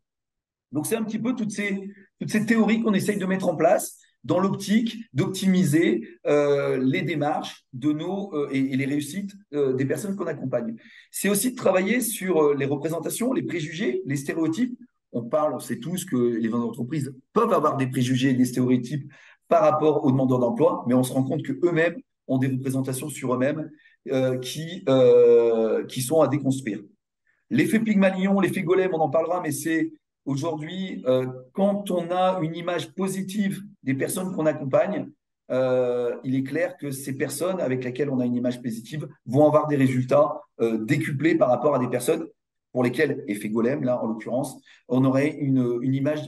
Donc, c'est un petit peu toutes ces théories qu'on essaye de mettre en place dans l'optique d'optimiser les démarches et les réussites des personnes qu'on accompagne. C'est aussi de travailler sur les représentations, les préjugés, les stéréotypes. On sait tous que les entreprises peuvent avoir des préjugés et des stéréotypes par rapport aux demandeurs d'emploi, mais on se rend compte qu'eux-mêmes ont des représentations sur eux-mêmes qui sont à déconstruire. L'effet Pygmalion, l'effet Golem, on en parlera, mais c'est aujourd'hui, quand on a une image positive des personnes qu'on accompagne, il est clair que ces personnes avec lesquelles on a une image positive vont avoir des résultats décuplés par rapport à des personnes pour lesquelles, effet Golem, là en l'occurrence, on aurait une image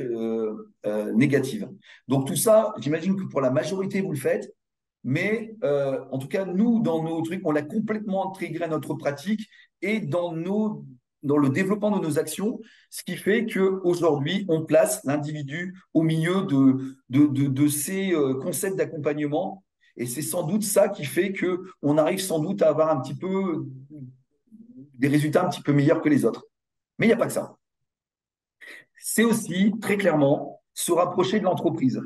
négative. Donc tout ça, j'imagine que pour la majorité, vous le faites. Mais en tout cas, nous, dans nos trucs, on l'a complètement intégré à notre pratique et dans le développement de nos actions, ce qui fait qu'aujourd'hui, on place l'individu au milieu de ces concepts d'accompagnement. Et c'est sans doute ça qui fait qu'on arrive sans doute à avoir un petit peu des résultats un petit peu meilleurs que les autres. Mais il n'y a pas que ça. C'est aussi, très clairement, se rapprocher de l'entreprise.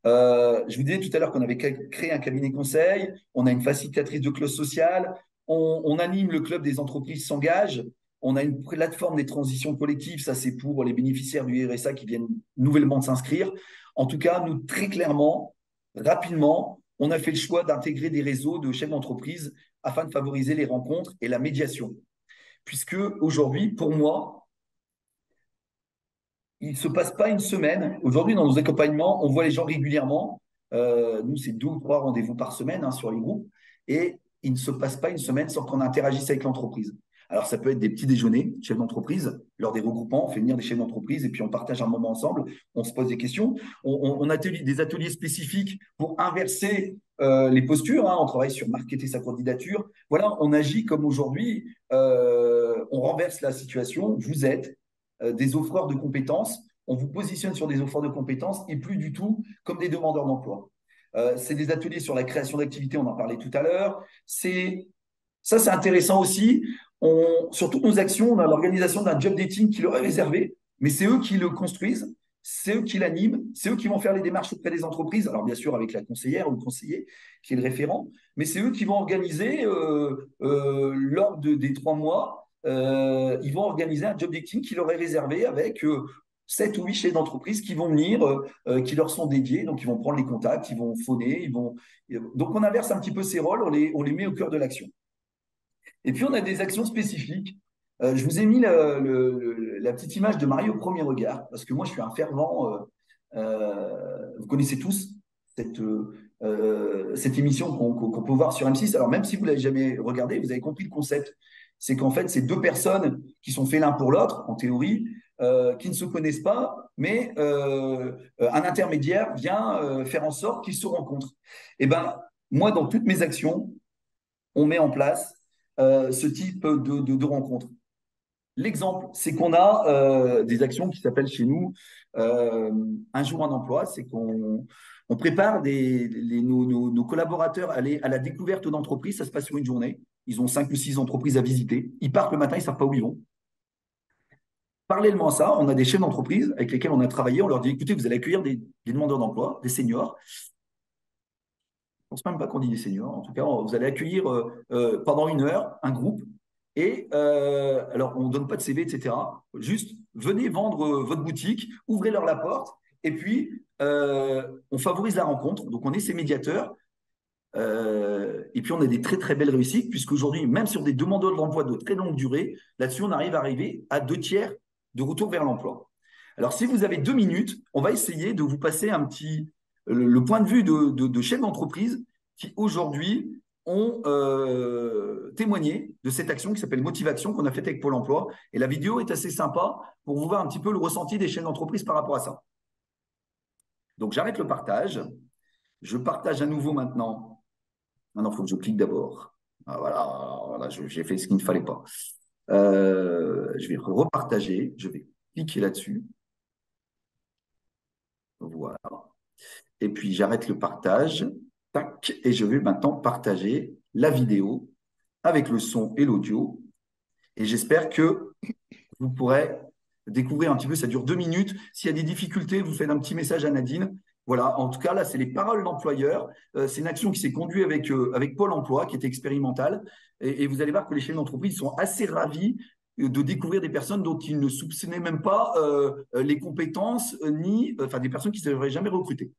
Je vous disais tout à l'heure qu'on avait créé un cabinet conseil, on a une facilitatrice de clause sociale, on anime le club des entreprises s'engagent, on a une plateforme des transitions collectives, ça c'est pour les bénéficiaires du RSA qui viennent nouvellement de s'inscrire. En tout cas, nous, très clairement, rapidement, on a fait le choix d'intégrer des réseaux de chefs d'entreprise afin de favoriser les rencontres et la médiation. Puisque aujourd'hui, pour moi, il ne se passe pas une semaine. Aujourd'hui, dans nos accompagnements, on voit les gens régulièrement. Nous, c'est 2 ou 3 rendez-vous par semaine sur les groupes. Et il ne se passe pas une semaine sans qu'on interagisse avec l'entreprise. Alors, ça peut être des petits déjeuners, chefs d'entreprise. Lors des regroupements, on fait venir des chefs d'entreprise et puis on partage un moment ensemble. On se pose des questions. On a des ateliers spécifiques pour inverser les postures. On travaille sur marketer sa candidature. Voilà, on agit comme aujourd'hui. On renverse la situation. Vous êtes des offreurs de compétences. On vous positionne sur des offreurs de compétences et plus du tout comme des demandeurs d'emploi. C'est des ateliers sur la création d'activités, on en parlait tout à l'heure. C'est intéressant aussi. Sur toutes nos actions, on a l'organisation d'un job dating qui leur est réservé, mais c'est eux qui le construisent, c'est eux qui l'animent, c'est eux qui vont faire les démarches auprès des entreprises. Alors, bien sûr, avec la conseillère ou le conseiller qui est le référent, mais c'est eux qui vont organiser, lors des 3 mois, ils vont organiser un job dating qui leur est réservé avec 7 ou 8 chefs d'entreprise qui vont venir, qui leur sont dédiés. Donc, ils vont prendre les contacts, ils vont phoner. Donc, on inverse un petit peu ces rôles, on les met au cœur de l'action. Et puis, on a des actions spécifiques. Je vous ai mis la petite image de Marie au premier regard, parce que moi, je suis un fervent. Vous connaissez tous cette émission qu'on peut voir sur M6. Alors, même si vous ne l'avez jamais regardée, vous avez compris le concept. C'est qu'en fait, c'est 2 personnes qui sont faites l'un pour l'autre, en théorie, qui ne se connaissent pas, mais un intermédiaire vient faire en sorte qu'ils se rencontrent. Et ben, moi, dans toutes mes actions, on met en place ce type de rencontre. L'exemple, c'est qu'on a des actions qui s'appellent chez nous un jour en emploi. C'est qu'on prépare nos collaborateurs à la découverte d'entreprises. Ça se passe sur une journée. Ils ont 5 ou 6 entreprises à visiter. Ils partent le matin, ils ne savent pas où ils vont. Parallèlement à ça, on a des chefs d'entreprise avec lesquels on a travaillé. On leur dit, écoutez, vous allez accueillir des demandeurs d'emploi, des seniors. Je ne pense même pas qu'on dit des seniors. En tout cas, vous allez accueillir pendant 1 heure un groupe. Et alors, on ne donne pas de CV, etc. Juste, venez vendre votre boutique, ouvrez-leur la porte. Et puis, on favorise la rencontre. Donc, on est ces médiateurs. Et puis, on a des très, très belles réussites, puisqu'aujourd'hui, même sur des demandeurs d'emploi de très longue durée, là-dessus, on arrive à arriver à 2 tiers de retour vers l'emploi. Alors, si vous avez 2 minutes, on va essayer de vous passer le point de vue de chefs d'entreprise qui, aujourd'hui, ont témoigné de cette action qui s'appelle Motivation qu'on a faite avec Pôle emploi. Et la vidéo est assez sympa pour vous voir un petit peu le ressenti des chefs d'entreprise par rapport à ça. Donc, j'arrête le partage. Je partage à nouveau maintenant. Maintenant, il faut que je clique d'abord. Ah, voilà, j'ai fait ce qu'il ne fallait pas. Je vais repartager. Je vais cliquer là-dessus. Voilà. Et puis, j'arrête le partage. Tac, et je vais maintenant partager la vidéo avec le son et l'audio. Et j'espère que vous pourrez découvrir un petit peu. Ça dure 2 minutes. S'il y a des difficultés, vous faites un petit message à Nadine. Voilà, en tout cas, là, c'est les paroles d'employeur. C'est une action qui s'est conduite avec Pôle emploi, qui était expérimentale. Et vous allez voir que les chefs d'entreprise sont assez ravis de découvrir des personnes dont ils ne soupçonnaient même pas les compétences, enfin, des personnes qu'ils n'auraient jamais recrutées.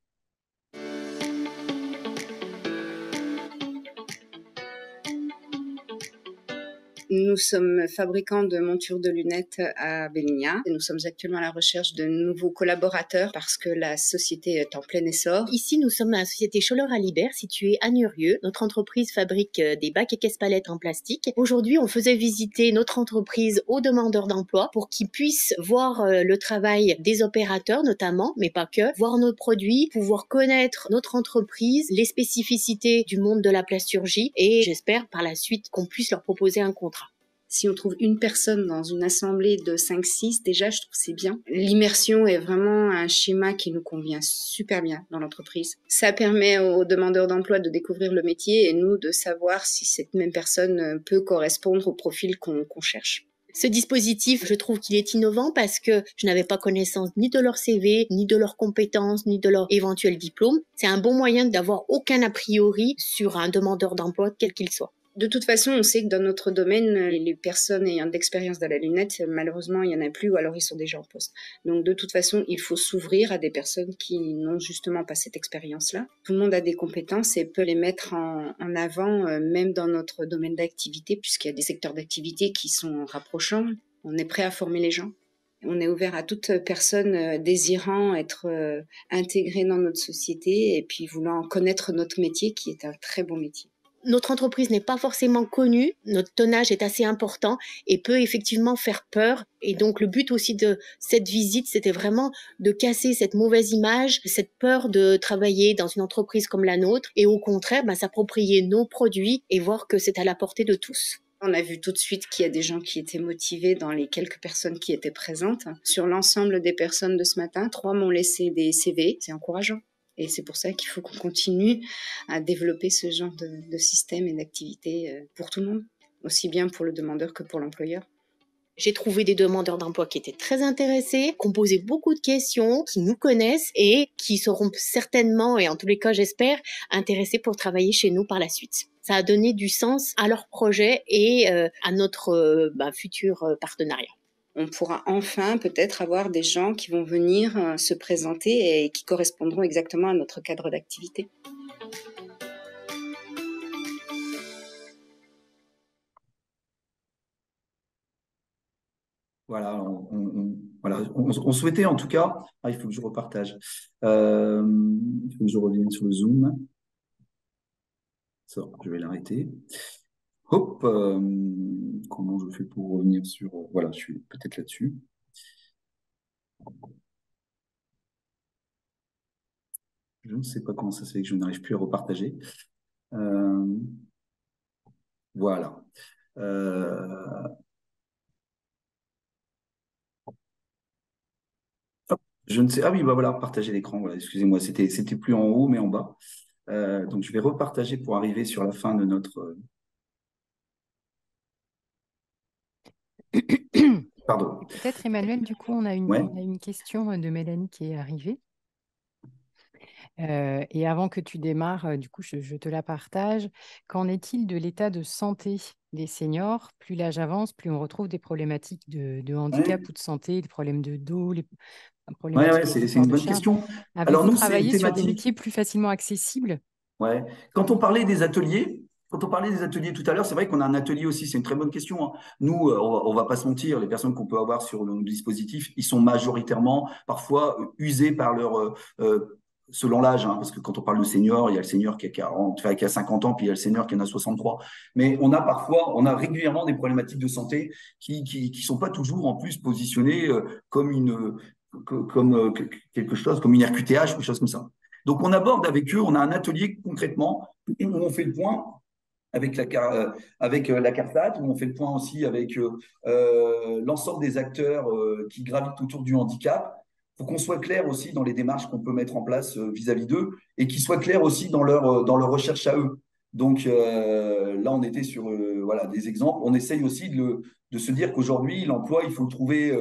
Nous sommes fabricants de montures de lunettes à Béligna et nous sommes actuellement à la recherche de nouveaux collaborateurs parce que la société est en plein essor. Ici, nous sommes à la société Scholler-Alibert, située à Nurieux. Notre entreprise fabrique des bacs et caisses-palettes en plastique. Aujourd'hui, on faisait visiter notre entreprise aux demandeurs d'emploi pour qu'ils puissent voir le travail des opérateurs notamment, mais pas que, voir nos produits, pouvoir connaître notre entreprise, les spécificités du monde de la plasturgie et j'espère par la suite qu'on puisse leur proposer un contrat. Si on trouve une personne dans une assemblée de 5-6, déjà, je trouve que c'est bien. L'immersion est vraiment un schéma qui nous convient super bien dans l'entreprise. Ça permet aux demandeurs d'emploi de découvrir le métier et nous de savoir si cette même personne peut correspondre au profil qu'on cherche. Ce dispositif, je trouve qu'il est innovant parce que je n'avais pas connaissance ni de leur CV, ni de leurs compétences, ni de leur éventuel diplôme. C'est un bon moyen d'avoir aucun a priori sur un demandeur d'emploi, quel qu'il soit. De toute façon, on sait que dans notre domaine, les personnes ayant d'expérience dans la lunette, malheureusement, il n'y en a plus ou alors ils sont déjà en poste. Donc, de toute façon, il faut s'ouvrir à des personnes qui n'ont justement pas cette expérience-là. Tout le monde a des compétences et peut les mettre en avant, même dans notre domaine d'activité, puisqu'il y a des secteurs d'activité qui sont rapprochants. On est prêt à former les gens. On est ouvert à toute personne désirant être intégrée dans notre société et puis voulant connaître notre métier, qui est un très bon métier. Notre entreprise n'est pas forcément connue, notre tonnage est assez important et peut effectivement faire peur. Et donc le but aussi de cette visite, c'était vraiment de casser cette mauvaise image, cette peur de travailler dans une entreprise comme la nôtre et au contraire, s'approprier nos produits et voir que c'est à la portée de tous. On a vu tout de suite qu'il y a des gens qui étaient motivés dans les quelques personnes qui étaient présentes. Sur l'ensemble des personnes de ce matin, 3 m'ont laissé des CV, c'est encourageant. Et c'est pour ça qu'il faut qu'on continue à développer ce genre de système et d'activité pour tout le monde, aussi bien pour le demandeur que pour l'employeur. J'ai trouvé des demandeurs d'emploi qui étaient très intéressés, qui ont posé beaucoup de questions, qui nous connaissent et qui seront certainement, et en tous les cas j'espère, intéressés pour travailler chez nous par la suite. Ça a donné du sens à leur projet et à notre futur partenariat. On pourra enfin peut-être avoir des gens qui vont venir se présenter et qui correspondront exactement à notre cadre d'activité. Voilà, on souhaitait en tout cas. Ah, il faut que je repartage. Il faut que je revienne sur le Zoom. Ça, je vais l'arrêter. Hop, comment je fais pour revenir sur. Voilà, je suis peut-être là-dessus. Je ne sais pas comment ça se fait que je n'arrive plus à repartager. Voilà. Je ne sais. Ah oui, bah voilà, partager l'écran. Voilà, excusez-moi, c'était plus en haut, mais en bas. Donc, je vais repartager pour arriver sur la fin de notre. Pardon. Et peut-être, Emmanuel, du coup, Ouais. on a une question de Mélanie qui est arrivée. Et avant que tu démarres, du coup, je te la partage. Qu'en est-il de l'état de santé des seniors? Plus l'âge avance, plus on retrouve des problématiques de handicap Ouais, ou de santé, des problèmes de dos, les ouais, problématiques avec du c'est port une de bonne charge. question. Alors, Avez-vous nous, c'est une travaillé sur des thématique. métiers plus facilement accessibles? Ouais. Quand on parlait des ateliers tout à l'heure, c'est vrai qu'on a un atelier aussi, c'est une très bonne question, hein. Nous, on va pas se mentir, les personnes qu'on peut avoir sur le dispositif, ils sont majoritairement, parfois, usés par selon l'âge, hein, parce que quand on parle de senior, il y a le senior qui a 40, enfin, qui a 50 ans, puis il y a le senior qui en a 63. Mais on a régulièrement des problématiques de santé qui sont pas toujours en plus positionnées comme quelque chose, comme une RQTH ou quelque chose comme ça. Donc, on aborde avec eux, on a un atelier concrètement où on fait le point avec la CARSAT, où on fait le point aussi avec l'ensemble des acteurs qui gravitent autour du handicap, pour qu'on soit clair aussi dans les démarches qu'on peut mettre en place vis-à-vis d'eux et qu'ils soient clairs aussi dans leur recherche à eux. Donc là, on était sur voilà, des exemples. On essaye aussi de se dire qu'aujourd'hui, l'emploi, il faut le trouver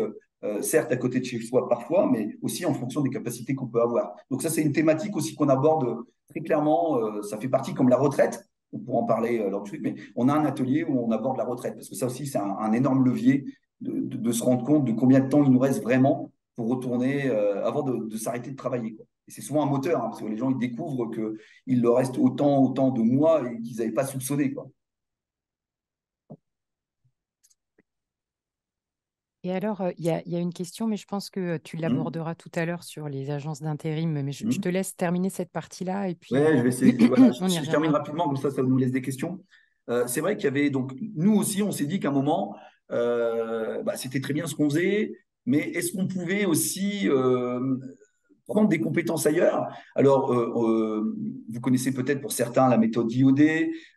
certes à côté de chez soi parfois, mais aussi en fonction des capacités qu'on peut avoir. Donc ça, c'est une thématique aussi qu'on aborde très clairement. Ça fait partie comme la retraite. On pourra en parler lors du truc, mais on a un atelier où on aborde la retraite, parce que ça aussi, c'est un énorme levier de se rendre compte de combien de temps il nous reste vraiment pour retourner avant de s'arrêter de travailler, quoi. Et c'est souvent un moteur, hein, parce que les gens ils découvrent qu'il leur reste autant de mois et qu'ils n'avaient pas soupçonné, quoi. Et alors, il y a une question, mais je pense que tu Hum, l'aborderas tout à l'heure sur les agences d'intérim. Mais je te hum. laisse terminer cette partie-là et puis Ouais, je vais essayer. Voilà, on y je termine reviendra. rapidement, comme ça nous laisse des questions. C'est vrai qu'il y avait donc nous aussi, on s'est dit qu'à un moment, c'était très bien ce qu'on faisait, mais est-ce qu'on pouvait aussi prendre des compétences ailleurs. Alors, vous connaissez peut-être pour certains la méthode IOD,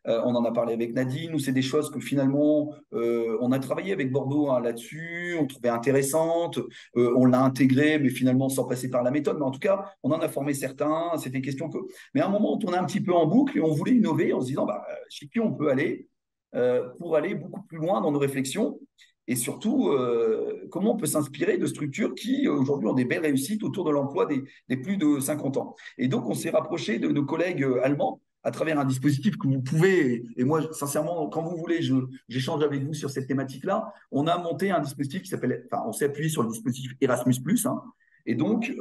on en a parlé avec Nadine, ou c'est des choses que finalement, on a travaillé avec Bordeaux hein, là-dessus, on trouvait intéressantes, on l'a intégré, mais finalement sans passer par la méthode. Mais en tout cas, on en a formé certains, c'était question que... Mais à un moment, on tournait un petit peu en boucle et on voulait innover en se disant, chez qui on peut aller pour aller beaucoup plus loin dans nos réflexions et surtout, comment on peut s'inspirer de structures qui, aujourd'hui, ont des belles réussites autour de l'emploi des plus de 50 ans. Et donc, on s'est rapproché de nos collègues allemands à travers un dispositif que vous pouvez, et moi, sincèrement, quand vous voulez, j'échange avec vous sur cette thématique-là. On a monté un dispositif qui s'appelle, enfin, on s'est appuyé sur le dispositif Erasmus+, hein. Et donc,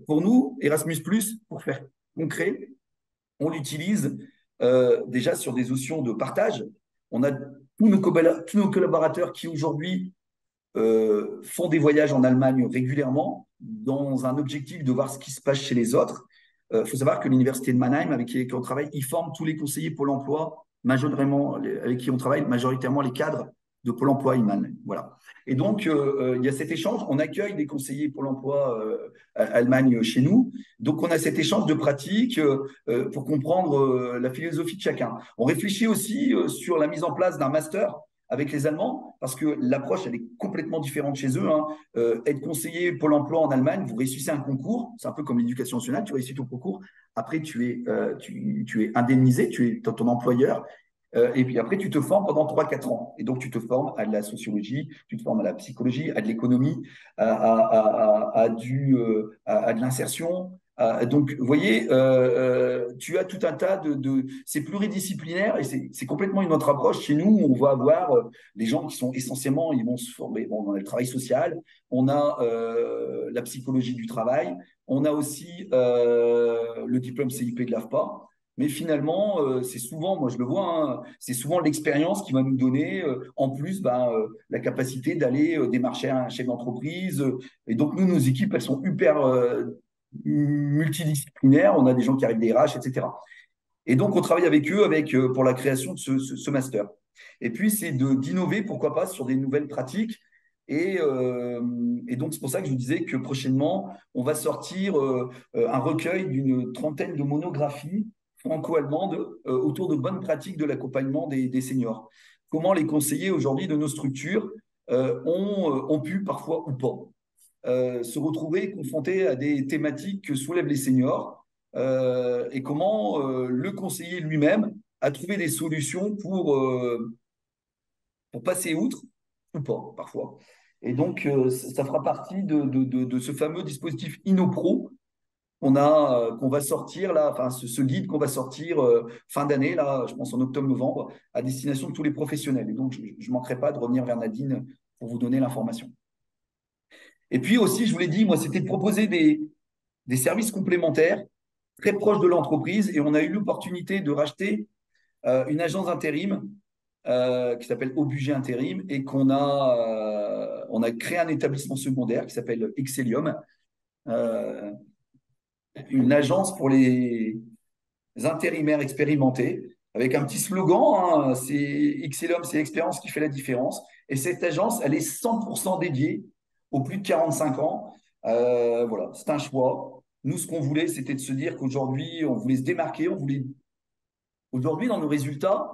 pour nous, Erasmus+, pour faire concret, on l'utilise déjà sur des notions de partage. On a tous nos collaborateurs qui aujourd'hui font des voyages en Allemagne régulièrement dans un objectif de voir ce qui se passe chez les autres. Il faut savoir que l'université de Mannheim, avec qui on travaille, ils forment tous les conseillers Pôle emploi, majoritairement, avec qui on travaille, majoritairement les cadres de Pôle emploi Mannheim. Voilà. Et donc, il y a cet échange. On accueille des conseillers Pôle emploi Allemagne chez nous. Donc, on a cet échange de pratiques pour comprendre la philosophie de chacun. On réfléchit aussi sur la mise en place d'un master avec les Allemands, parce que l'approche, elle est complètement différente chez eux, hein. Être conseiller Pôle emploi en Allemagne, vous réussissez un concours, c'est un peu comme l'éducation nationale, tu réussis ton concours, après tu es indemnisé, tu es ton employeur, et puis après tu te formes pendant 3 4 ans. Et donc tu te formes à de la sociologie, tu te formes à la psychologie, à de l'économie, à de l'insertion. Donc, vous voyez, tu as tout un tas c'est pluridisciplinaire et c'est complètement une autre approche. Chez nous, on va avoir des gens qui sont essentiellement, ils vont se former. Bon, on a le travail social, on a la psychologie du travail, on a aussi le diplôme CIP de l'AFPA. Mais finalement, c'est souvent, moi je le vois, hein, c'est souvent l'expérience qui va nous donner, en plus, la capacité d'aller démarcher un chef d'entreprise. Et donc, nous, nos équipes, elles sont hyper multidisciplinaires. On a des gens qui arrivent des RH, etc. Et donc, on travaille avec eux pour la création de ce master. Et puis, c'est d'innover, pourquoi pas, sur des nouvelles pratiques. Et donc, c'est pour ça que je vous disais que prochainement, on va sortir un recueil d'une trentaine de monographies franco-allemandes autour de bonnes pratiques de l'accompagnement des seniors. Comment les conseillers aujourd'hui de nos structures ont pu, parfois ou pas, se retrouver confronté à des thématiques que soulèvent les seniors et comment le conseiller lui-même a trouvé des solutions pour passer outre ou pas, parfois. Et donc, ça fera partie de ce fameux dispositif InnoPro qu'on va sortir là, enfin ce guide qu'on va sortir fin d'année, là, je pense en octobre-novembre, à destination de tous les professionnels. Et donc, je ne manquerai pas de revenir vers Nadine pour vous donner l'information. Et puis aussi, je vous l'ai dit, moi, c'était de proposer des services complémentaires très proches de l'entreprise. Et on a eu l'opportunité de racheter une agence d'intérim qui s'appelle Au Budget Intérim et on a créé un établissement secondaire qui s'appelle Excellium, une agence pour les intérimaires expérimentés avec un petit slogan, hein, c'est Excellium, c'est l'expérience qui fait la différence. Et cette agence, elle est 100% dédiée aux plus de 45 ans. Voilà, c'est un choix. Nous, ce qu'on voulait, c'était de se dire qu'aujourd'hui, on voulait se démarquer. Aujourd'hui, dans nos résultats,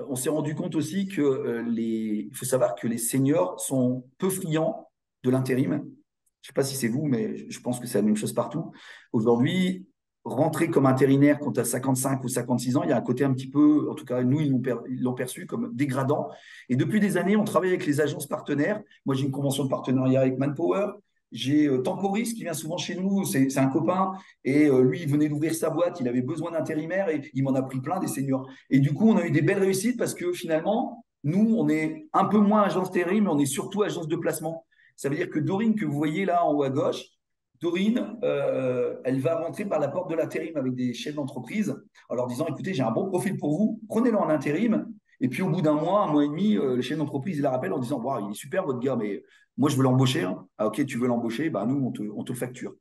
on s'est rendu compte aussi que il faut savoir que les seniors sont peu friands de l'intérim. Je ne sais pas si c'est vous, mais je pense que c'est la même chose partout. Aujourd'hui, rentrer comme intérimaire quand tu as 55 ou 56 ans, il y a un côté un petit peu, en tout cas, nous, ils l'ont perçu comme dégradant. Et depuis des années, on travaille avec les agences partenaires. Moi, j'ai une convention de partenariat avec Manpower. J'ai Temporis qui vient souvent chez nous, c'est un copain, et lui, il venait d'ouvrir sa boîte, il avait besoin d'intérimaires et il m'en a pris plein des seniors. Et du coup, on a eu des belles réussites parce que finalement, nous, on est un peu moins agence intérim, mais on est surtout agence de placement. Ça veut dire que Dorine, que vous voyez là en haut à gauche, Dorine, elle va rentrer par la porte de l'intérim avec des chefs d'entreprise en leur disant, écoutez, j'ai un bon profil pour vous, prenez-le en intérim. Et puis au bout d'un mois et demi, le chef d'entreprise, il la rappelle en disant, wow, il est super votre gars, mais moi je veux l'embaucher. Hein. Ah ok, tu veux l'embaucher, bah, nous on te le facture.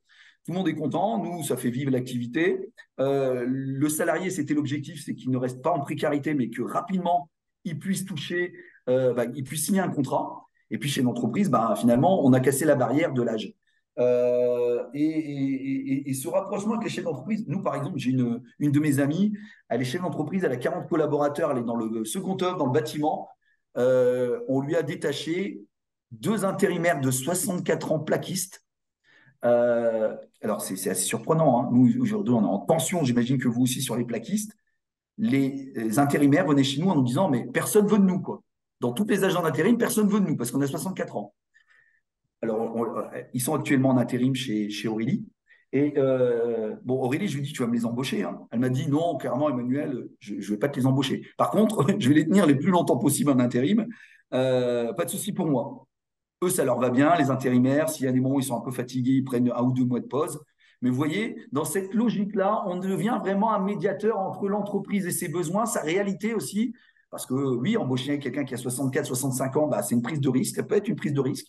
Tout le monde est content, nous ça fait vivre l'activité. Le salarié, c'était l'objectif, c'est qu'il ne reste pas en précarité, mais que rapidement il puisse toucher, il puisse signer un contrat. Et puis chez l'entreprise, finalement, on a cassé la barrière de l'âge. Et ce rapprochement avec les chefs d'entreprise, nous par exemple, j'ai une de mes amies, elle est chef d'entreprise, elle a 40 collaborateurs, elle est dans le second œuvre, dans le bâtiment. On lui a détaché 2 intérimaires de 64 ans plaquistes. Alors c'est assez surprenant, hein. Nous aujourd'hui on est en tension, j'imagine que vous aussi sur les plaquistes. Les intérimaires venaient chez nous en nous disant mais personne ne veut de nous quoi. Dans toutes les agences d'intérim, personne ne veut de nous parce qu'on a 64 ans. Alors, ils sont actuellement en intérim chez Aurélie. Et bon, Aurélie, je lui dis, tu vas me les embaucher. Hein. Elle m'a dit, non, clairement, Emmanuel, je ne vais pas te les embaucher. Par contre, je vais les tenir les plus longtemps possible en intérim. Pas de souci pour moi. Eux, ça leur va bien, les intérimaires. S'il y a des moments où ils sont un peu fatigués, ils prennent 1 ou 2 mois de pause. Mais vous voyez, dans cette logique-là, on devient vraiment un médiateur entre l'entreprise et ses besoins, sa réalité aussi. Parce que oui, embaucher quelqu'un qui a 64, 65 ans, c'est une prise de risque. Ça peut être une prise de risque.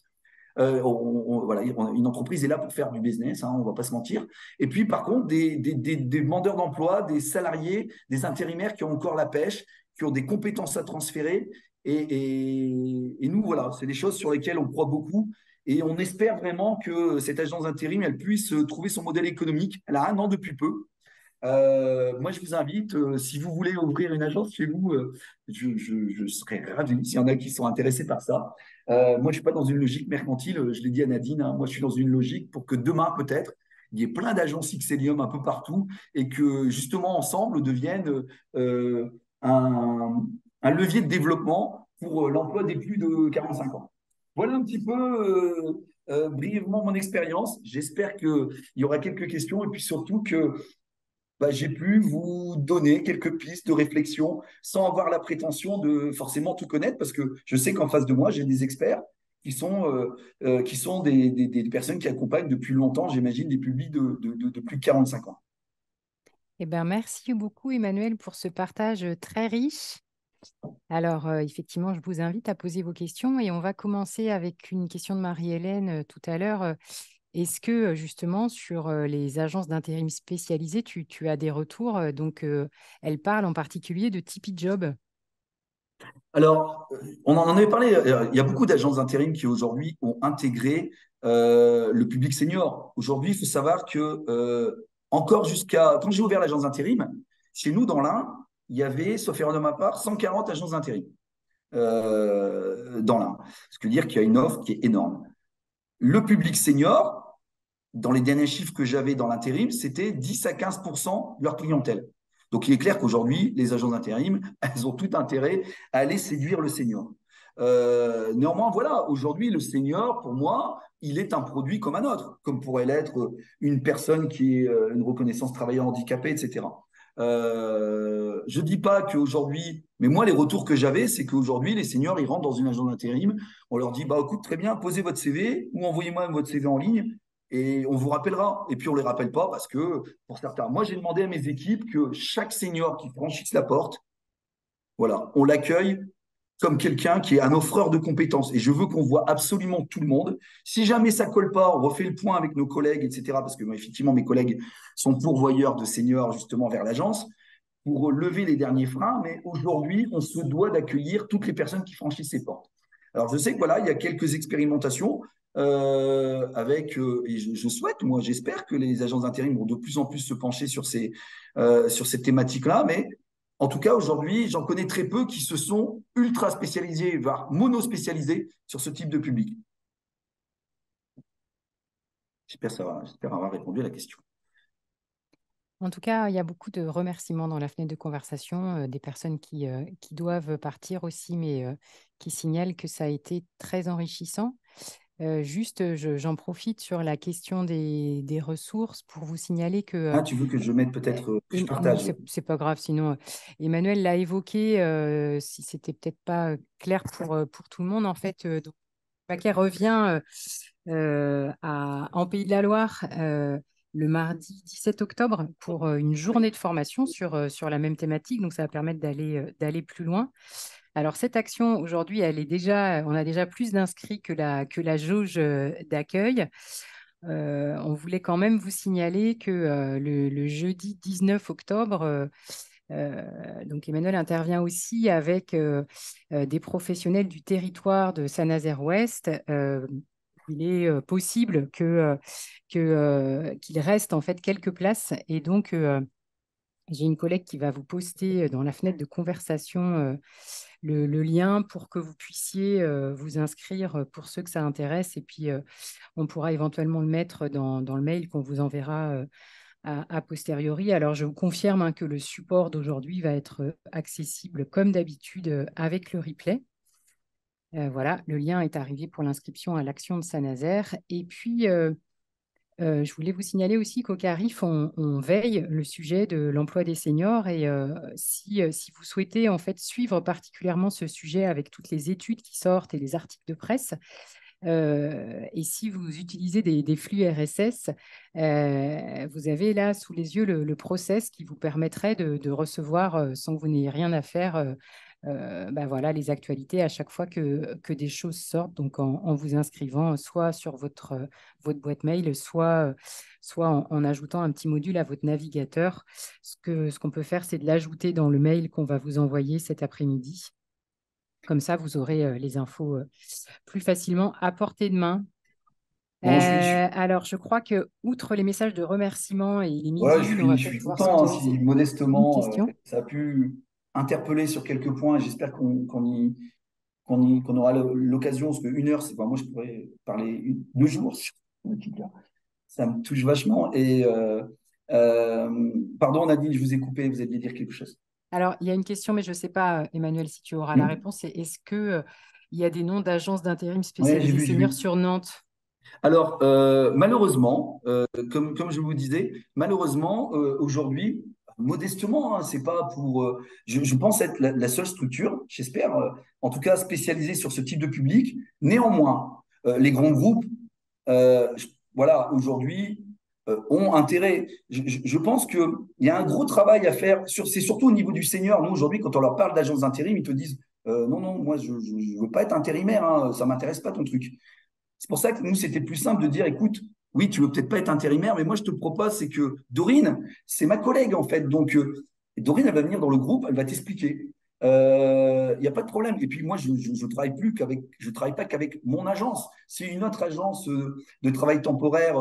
Voilà, une entreprise est là pour faire du business, hein, on ne va pas se mentir. Et puis, par contre, des demandeurs d'emploi, des salariés, des intérimaires qui ont encore la pêche, qui ont des compétences à transférer. Et nous, voilà, c'est des choses sur lesquelles on croit beaucoup. Et on espère vraiment que cette agence d'intérim, elle puisse trouver son modèle économique. Elle a 1 an depuis peu. Moi, je vous invite, si vous voulez ouvrir une agence chez vous, je serais ravi s'il y en a qui sont intéressés par ça. Moi, je ne suis pas dans une logique mercantile, je l'ai dit à Nadine, hein, moi, je suis dans une logique pour que demain, peut-être, il y ait plein d'agences Excellium un peu partout et que, justement, ensemble, deviennent un, un levier de développement pour l'emploi des plus de 45 ans. Voilà un petit peu brièvement mon expérience. J'espère qu'il y aura quelques questions et puis surtout que j'ai pu vous donner quelques pistes de réflexion sans avoir la prétention de forcément tout connaître, parce que je sais qu'en face de moi, j'ai des experts qui sont des personnes qui accompagnent depuis longtemps, j'imagine, des publics de plus de 45 ans. Eh bien, merci beaucoup, Emmanuel, pour ce partage très riche. Alors, effectivement, je vous invite à poser vos questions et on va commencer avec une question de Marie-Hélène tout à l'heure. Est-ce que justement sur les agences d'intérim spécialisées, tu as des retours elle parle en particulier de Tipeee Job. Alors, on en avait parlé, il y a beaucoup d'agences d'intérim qui aujourd'hui ont intégré le public senior. Aujourd'hui, il faut savoir que encore jusqu'à… Quand j'ai ouvert l'agence d'intérim, chez nous, dans l'Ain, il y avait, sauf erreur de ma part, 140 agences d'intérim dans l'Ain. Ce qui veut dire qu'il y a une offre qui est énorme. Le public senior, dans les derniers chiffres que j'avais dans l'intérim, c'était 10 à 15% de leur clientèle. Donc, il est clair qu'aujourd'hui, les agences d'intérim, elles ont tout intérêt à aller séduire le senior. Néanmoins, voilà, aujourd'hui, le senior, pour moi, il est un produit comme un autre, comme pourrait l'être une personne qui est une reconnaissance travailleur handicapé, etc. Je ne dis pas qu'aujourd'hui, mais moi, les retours que j'avais, c'est qu'aujourd'hui, les seniors, ils rentrent dans une agence d'intérim, on leur dit, bah, écoute, très bien, posez votre CV ou envoyez-moi votre CV en ligne et on vous rappellera. Et puis, on ne les rappelle pas parce que, pour certains, moi, j'ai demandé à mes équipes que chaque senior qui franchisse la porte, voilà, on l'accueille comme quelqu'un qui est un offreur de compétences. Et je veux qu'on voit absolument tout le monde. Si jamais ça colle pas, on refait le point avec nos collègues, etc. Parce que effectivement, mes collègues sont pourvoyeurs de seniors justement vers l'agence pour lever les derniers freins. Mais aujourd'hui, on se doit d'accueillir toutes les personnes qui franchissent ces portes. Alors, je sais que voilà, il y a quelques expérimentations et je souhaite, moi, j'espère que les agences d'intérim vont de plus en plus se pencher sur ces thématiques-là. Mais en tout cas, aujourd'hui, j'en connais très peu qui se sont ultra spécialisés, voire mono-spécialisés sur ce type de public. J'espère avoir répondu à la question. En tout cas, il y a beaucoup de remerciements dans la fenêtre de conversation, des personnes qui doivent partir aussi, mais qui signalent que ça a été très enrichissant. J'en profite sur la question des ressources pour vous signaler que… Ah, tu veux que je mette peut-être, que je non, partage? c'est pas grave, sinon Emmanuel l'a évoqué, si c'était peut-être pas clair pour tout le monde. En fait, donc, le paquet revient en Pays de la Loire le mardi 17 octobre pour une journée de formation sur la même thématique. Donc, ça va permettre d'aller plus loin. Alors, cette action, aujourd'hui, on a déjà plus d'inscrits que la jauge d'accueil. On voulait quand même vous signaler que le jeudi 19 octobre, donc Emmanuel intervient aussi avec des professionnels du territoire de Saint-Nazaire-Ouest. Il est possible qu'il reste en fait quelques places et donc j'ai une collègue qui va vous poster dans la fenêtre de conversation le lien pour que vous puissiez vous inscrire pour ceux que ça intéresse. Et puis, on pourra éventuellement le mettre dans le mail qu'on vous enverra a posteriori. Alors, je vous confirme que le support d'aujourd'hui va être accessible comme d'habitude avec le replay. Voilà, le lien est arrivé pour l'inscription à l'action de Saint-Nazaire. Et puis, je voulais vous signaler aussi qu'au CARIF, on veille le sujet de l'emploi des seniors et si vous souhaitez en fait suivre particulièrement ce sujet avec toutes les études qui sortent et les articles de presse, et si vous utilisez des flux RSS, vous avez là sous les yeux le process qui vous permettrait de recevoir, sans que vous n'ayez rien à faire, voilà, les actualités à chaque fois que des choses sortent, donc en vous inscrivant soit sur votre boîte mail, soit en ajoutant un petit module à votre navigateur. Ce qu'on peut faire, c'est de l'ajouter dans le mail qu'on va vous envoyer cet après-midi. Comme ça, vous aurez les infos plus facilement à portée de main. Alors, je crois que, outre les messages de remerciements et les Ouais, midi, on va je peut-être suis pouvoir content hein, si s'autoriser une modestement question. ça a pu interpeller sur quelques points. J'espère qu'on aura l'occasion, parce qu'une heure, moi je pourrais parler 2 jours sur ce truc-là. Ça me touche vachement. Pardon Nadine, je vous ai coupé, vous alliez dire quelque chose. Alors, il y a une question, mais je ne sais pas, Emmanuel, si tu auras la réponse. C'est est-ce qu'il y a des noms d'agences d'intérim Ouais, j'ai spécialisées vu. seniors sur Nantes? Alors, malheureusement, comme je vous disais, malheureusement, aujourd'hui, modestement, hein, c'est pas pour. Je pense être la seule structure, j'espère, en tout cas spécialisée sur ce type de public. Néanmoins, les grands groupes, voilà, aujourd'hui, ont intérêt. Je pense qu'il y a un gros travail à faire. C'est surtout au niveau du senior. Nous, aujourd'hui, quand on leur parle d'agence d'intérim, ils te disent non, non, moi, je ne veux pas être intérimaire, hein, ça ne m'intéresse pas ton truc. C'est pour ça que nous, c'était plus simple de dire, écoute, oui, tu veux peut-être pas être intérimaire, mais moi, je te propose, c'est que Dorine, c'est ma collègue, en fait. Donc, Dorine, elle va venir dans le groupe, elle va t'expliquer. Il n'y a pas de problème. Et puis, moi, je travaille pas qu'avec mon agence. Si une autre agence de travail temporaire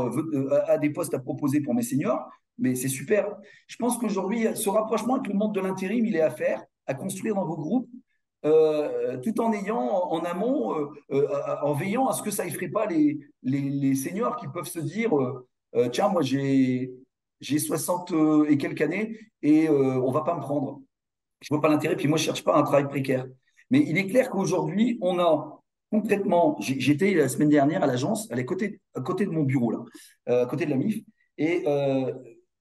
a des postes à proposer pour mes seniors, mais c'est super. Je pense qu'aujourd'hui, ce rapprochement avec le monde de l'intérim, il est à faire, à construire dans vos groupes. tout en ayant en amont, en veillant à ce que ça effraie pas les seniors qui peuvent se dire, tiens, moi j'ai 60 et quelques années et on va pas me prendre. Je vois pas l'intérêt, puis moi je cherche pas un travail précaire. Mais il est clair qu'aujourd'hui, on a concrètement, j'étais la semaine dernière à l'agence, elle est à côté de mon bureau, là, à côté de la MIF, et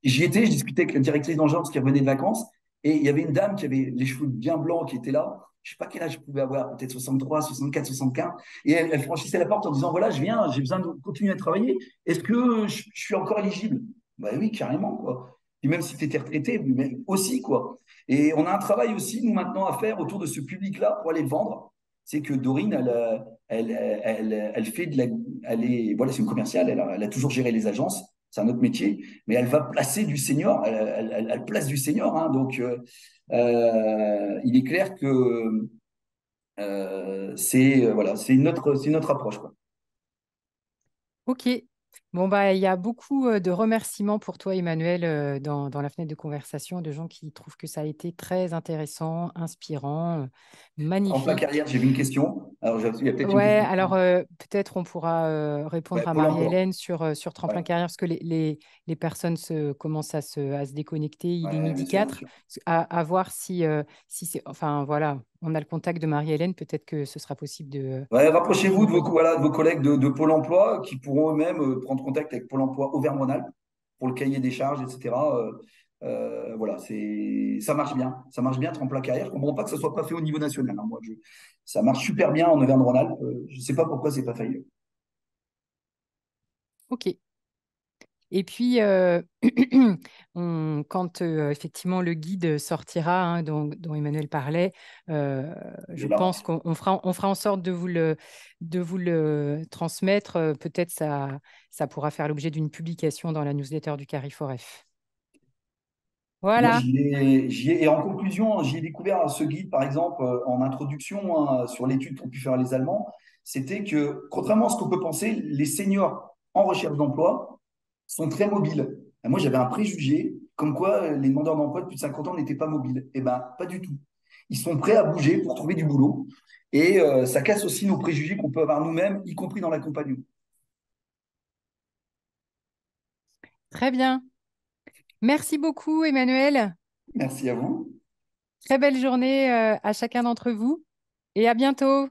j'y étais, je discutais avec la directrice d'agence qui revenait de vacances, et il y avait une dame qui avait les cheveux bien blancs qui était là. Je sais pas quel âge je pouvais avoir, peut-être 63, 64, 75. Et elle franchissait la porte en disant, voilà, je viens, j'ai besoin de continuer à travailler. Est-ce que je suis encore éligible? Bah oui, carrément, quoi. Et même si tu étais retraité, mais aussi, quoi. Et on a un travail aussi, nous, maintenant, à faire autour de ce public-là pour aller le vendre. C'est que Dorine, elle fait de la. Elle est, voilà, c'est une commerciale, elle a toujours géré les agences, c'est un autre métier, mais elle va placer du senior, elle place du senior. Hein, donc, il est clair que voilà, c'est une autre approche, quoi. Ok. Bon, bah, il y a beaucoup de remerciements pour toi, Emmanuel, dans la fenêtre de conversation, de gens qui trouvent que ça a été très intéressant, inspirant, Tremplin magnifique. carrière, j'ai une question. Alors, il y a peut-être une Ouais, question. alors peut-être on pourra répondre Ouais, à pour l'emploi. Marie-Hélène sur Ouais, Tremplin Carrière, parce que les personnes commencent à se déconnecter. Il est ouais, bien midi sûr, bien 4. sûr. À voir si c'est. Enfin, voilà, on a le contact de Marie-Hélène. Peut-être que ce sera possible Ouais, de rapprochez-vous de vos, l'envoyer. voilà, de vos collègues de Pôle emploi qui pourront eux-mêmes prendre contact avec Pôle emploi Auvergne-Rhône-Alpes pour le cahier des charges, etc. Voilà, ça marche bien. Ça marche bien, Tremplin Carrière. Je ne comprends pas que ça ne soit pas fait au niveau national. Hein. Ça marche super bien en Auvergne-Rhône-Alpes. Je ne sais pas pourquoi c'est pas fait ailleurs. OK. Et puis, quand effectivement le guide sortira, hein, dont Emmanuel parlait, Je je pense lâche. qu'on fera en sorte de vous le transmettre. Peut-être ça pourra faire l'objet d'une publication dans la newsletter du Cariforef. Moi, Voilà. et en conclusion, j'y ai découvert ce guide, par exemple, en introduction sur l'étude qu'ont pu faire les Allemands. C'était que, contrairement à ce qu'on peut penser, les seniors en recherche d'emploi sont très mobiles. Et moi, j'avais un préjugé comme quoi les demandeurs d'emploi de plus de 50 ans n'étaient pas mobiles. Eh bien, pas du tout. Ils sont prêts à bouger pour trouver du boulot. Et ça casse aussi nos préjugés qu'on peut avoir nous-mêmes, y compris dans l'accompagnement. Très bien. Merci beaucoup, Emmanuel. Merci à vous. Très belle journée à chacun d'entre vous et à bientôt.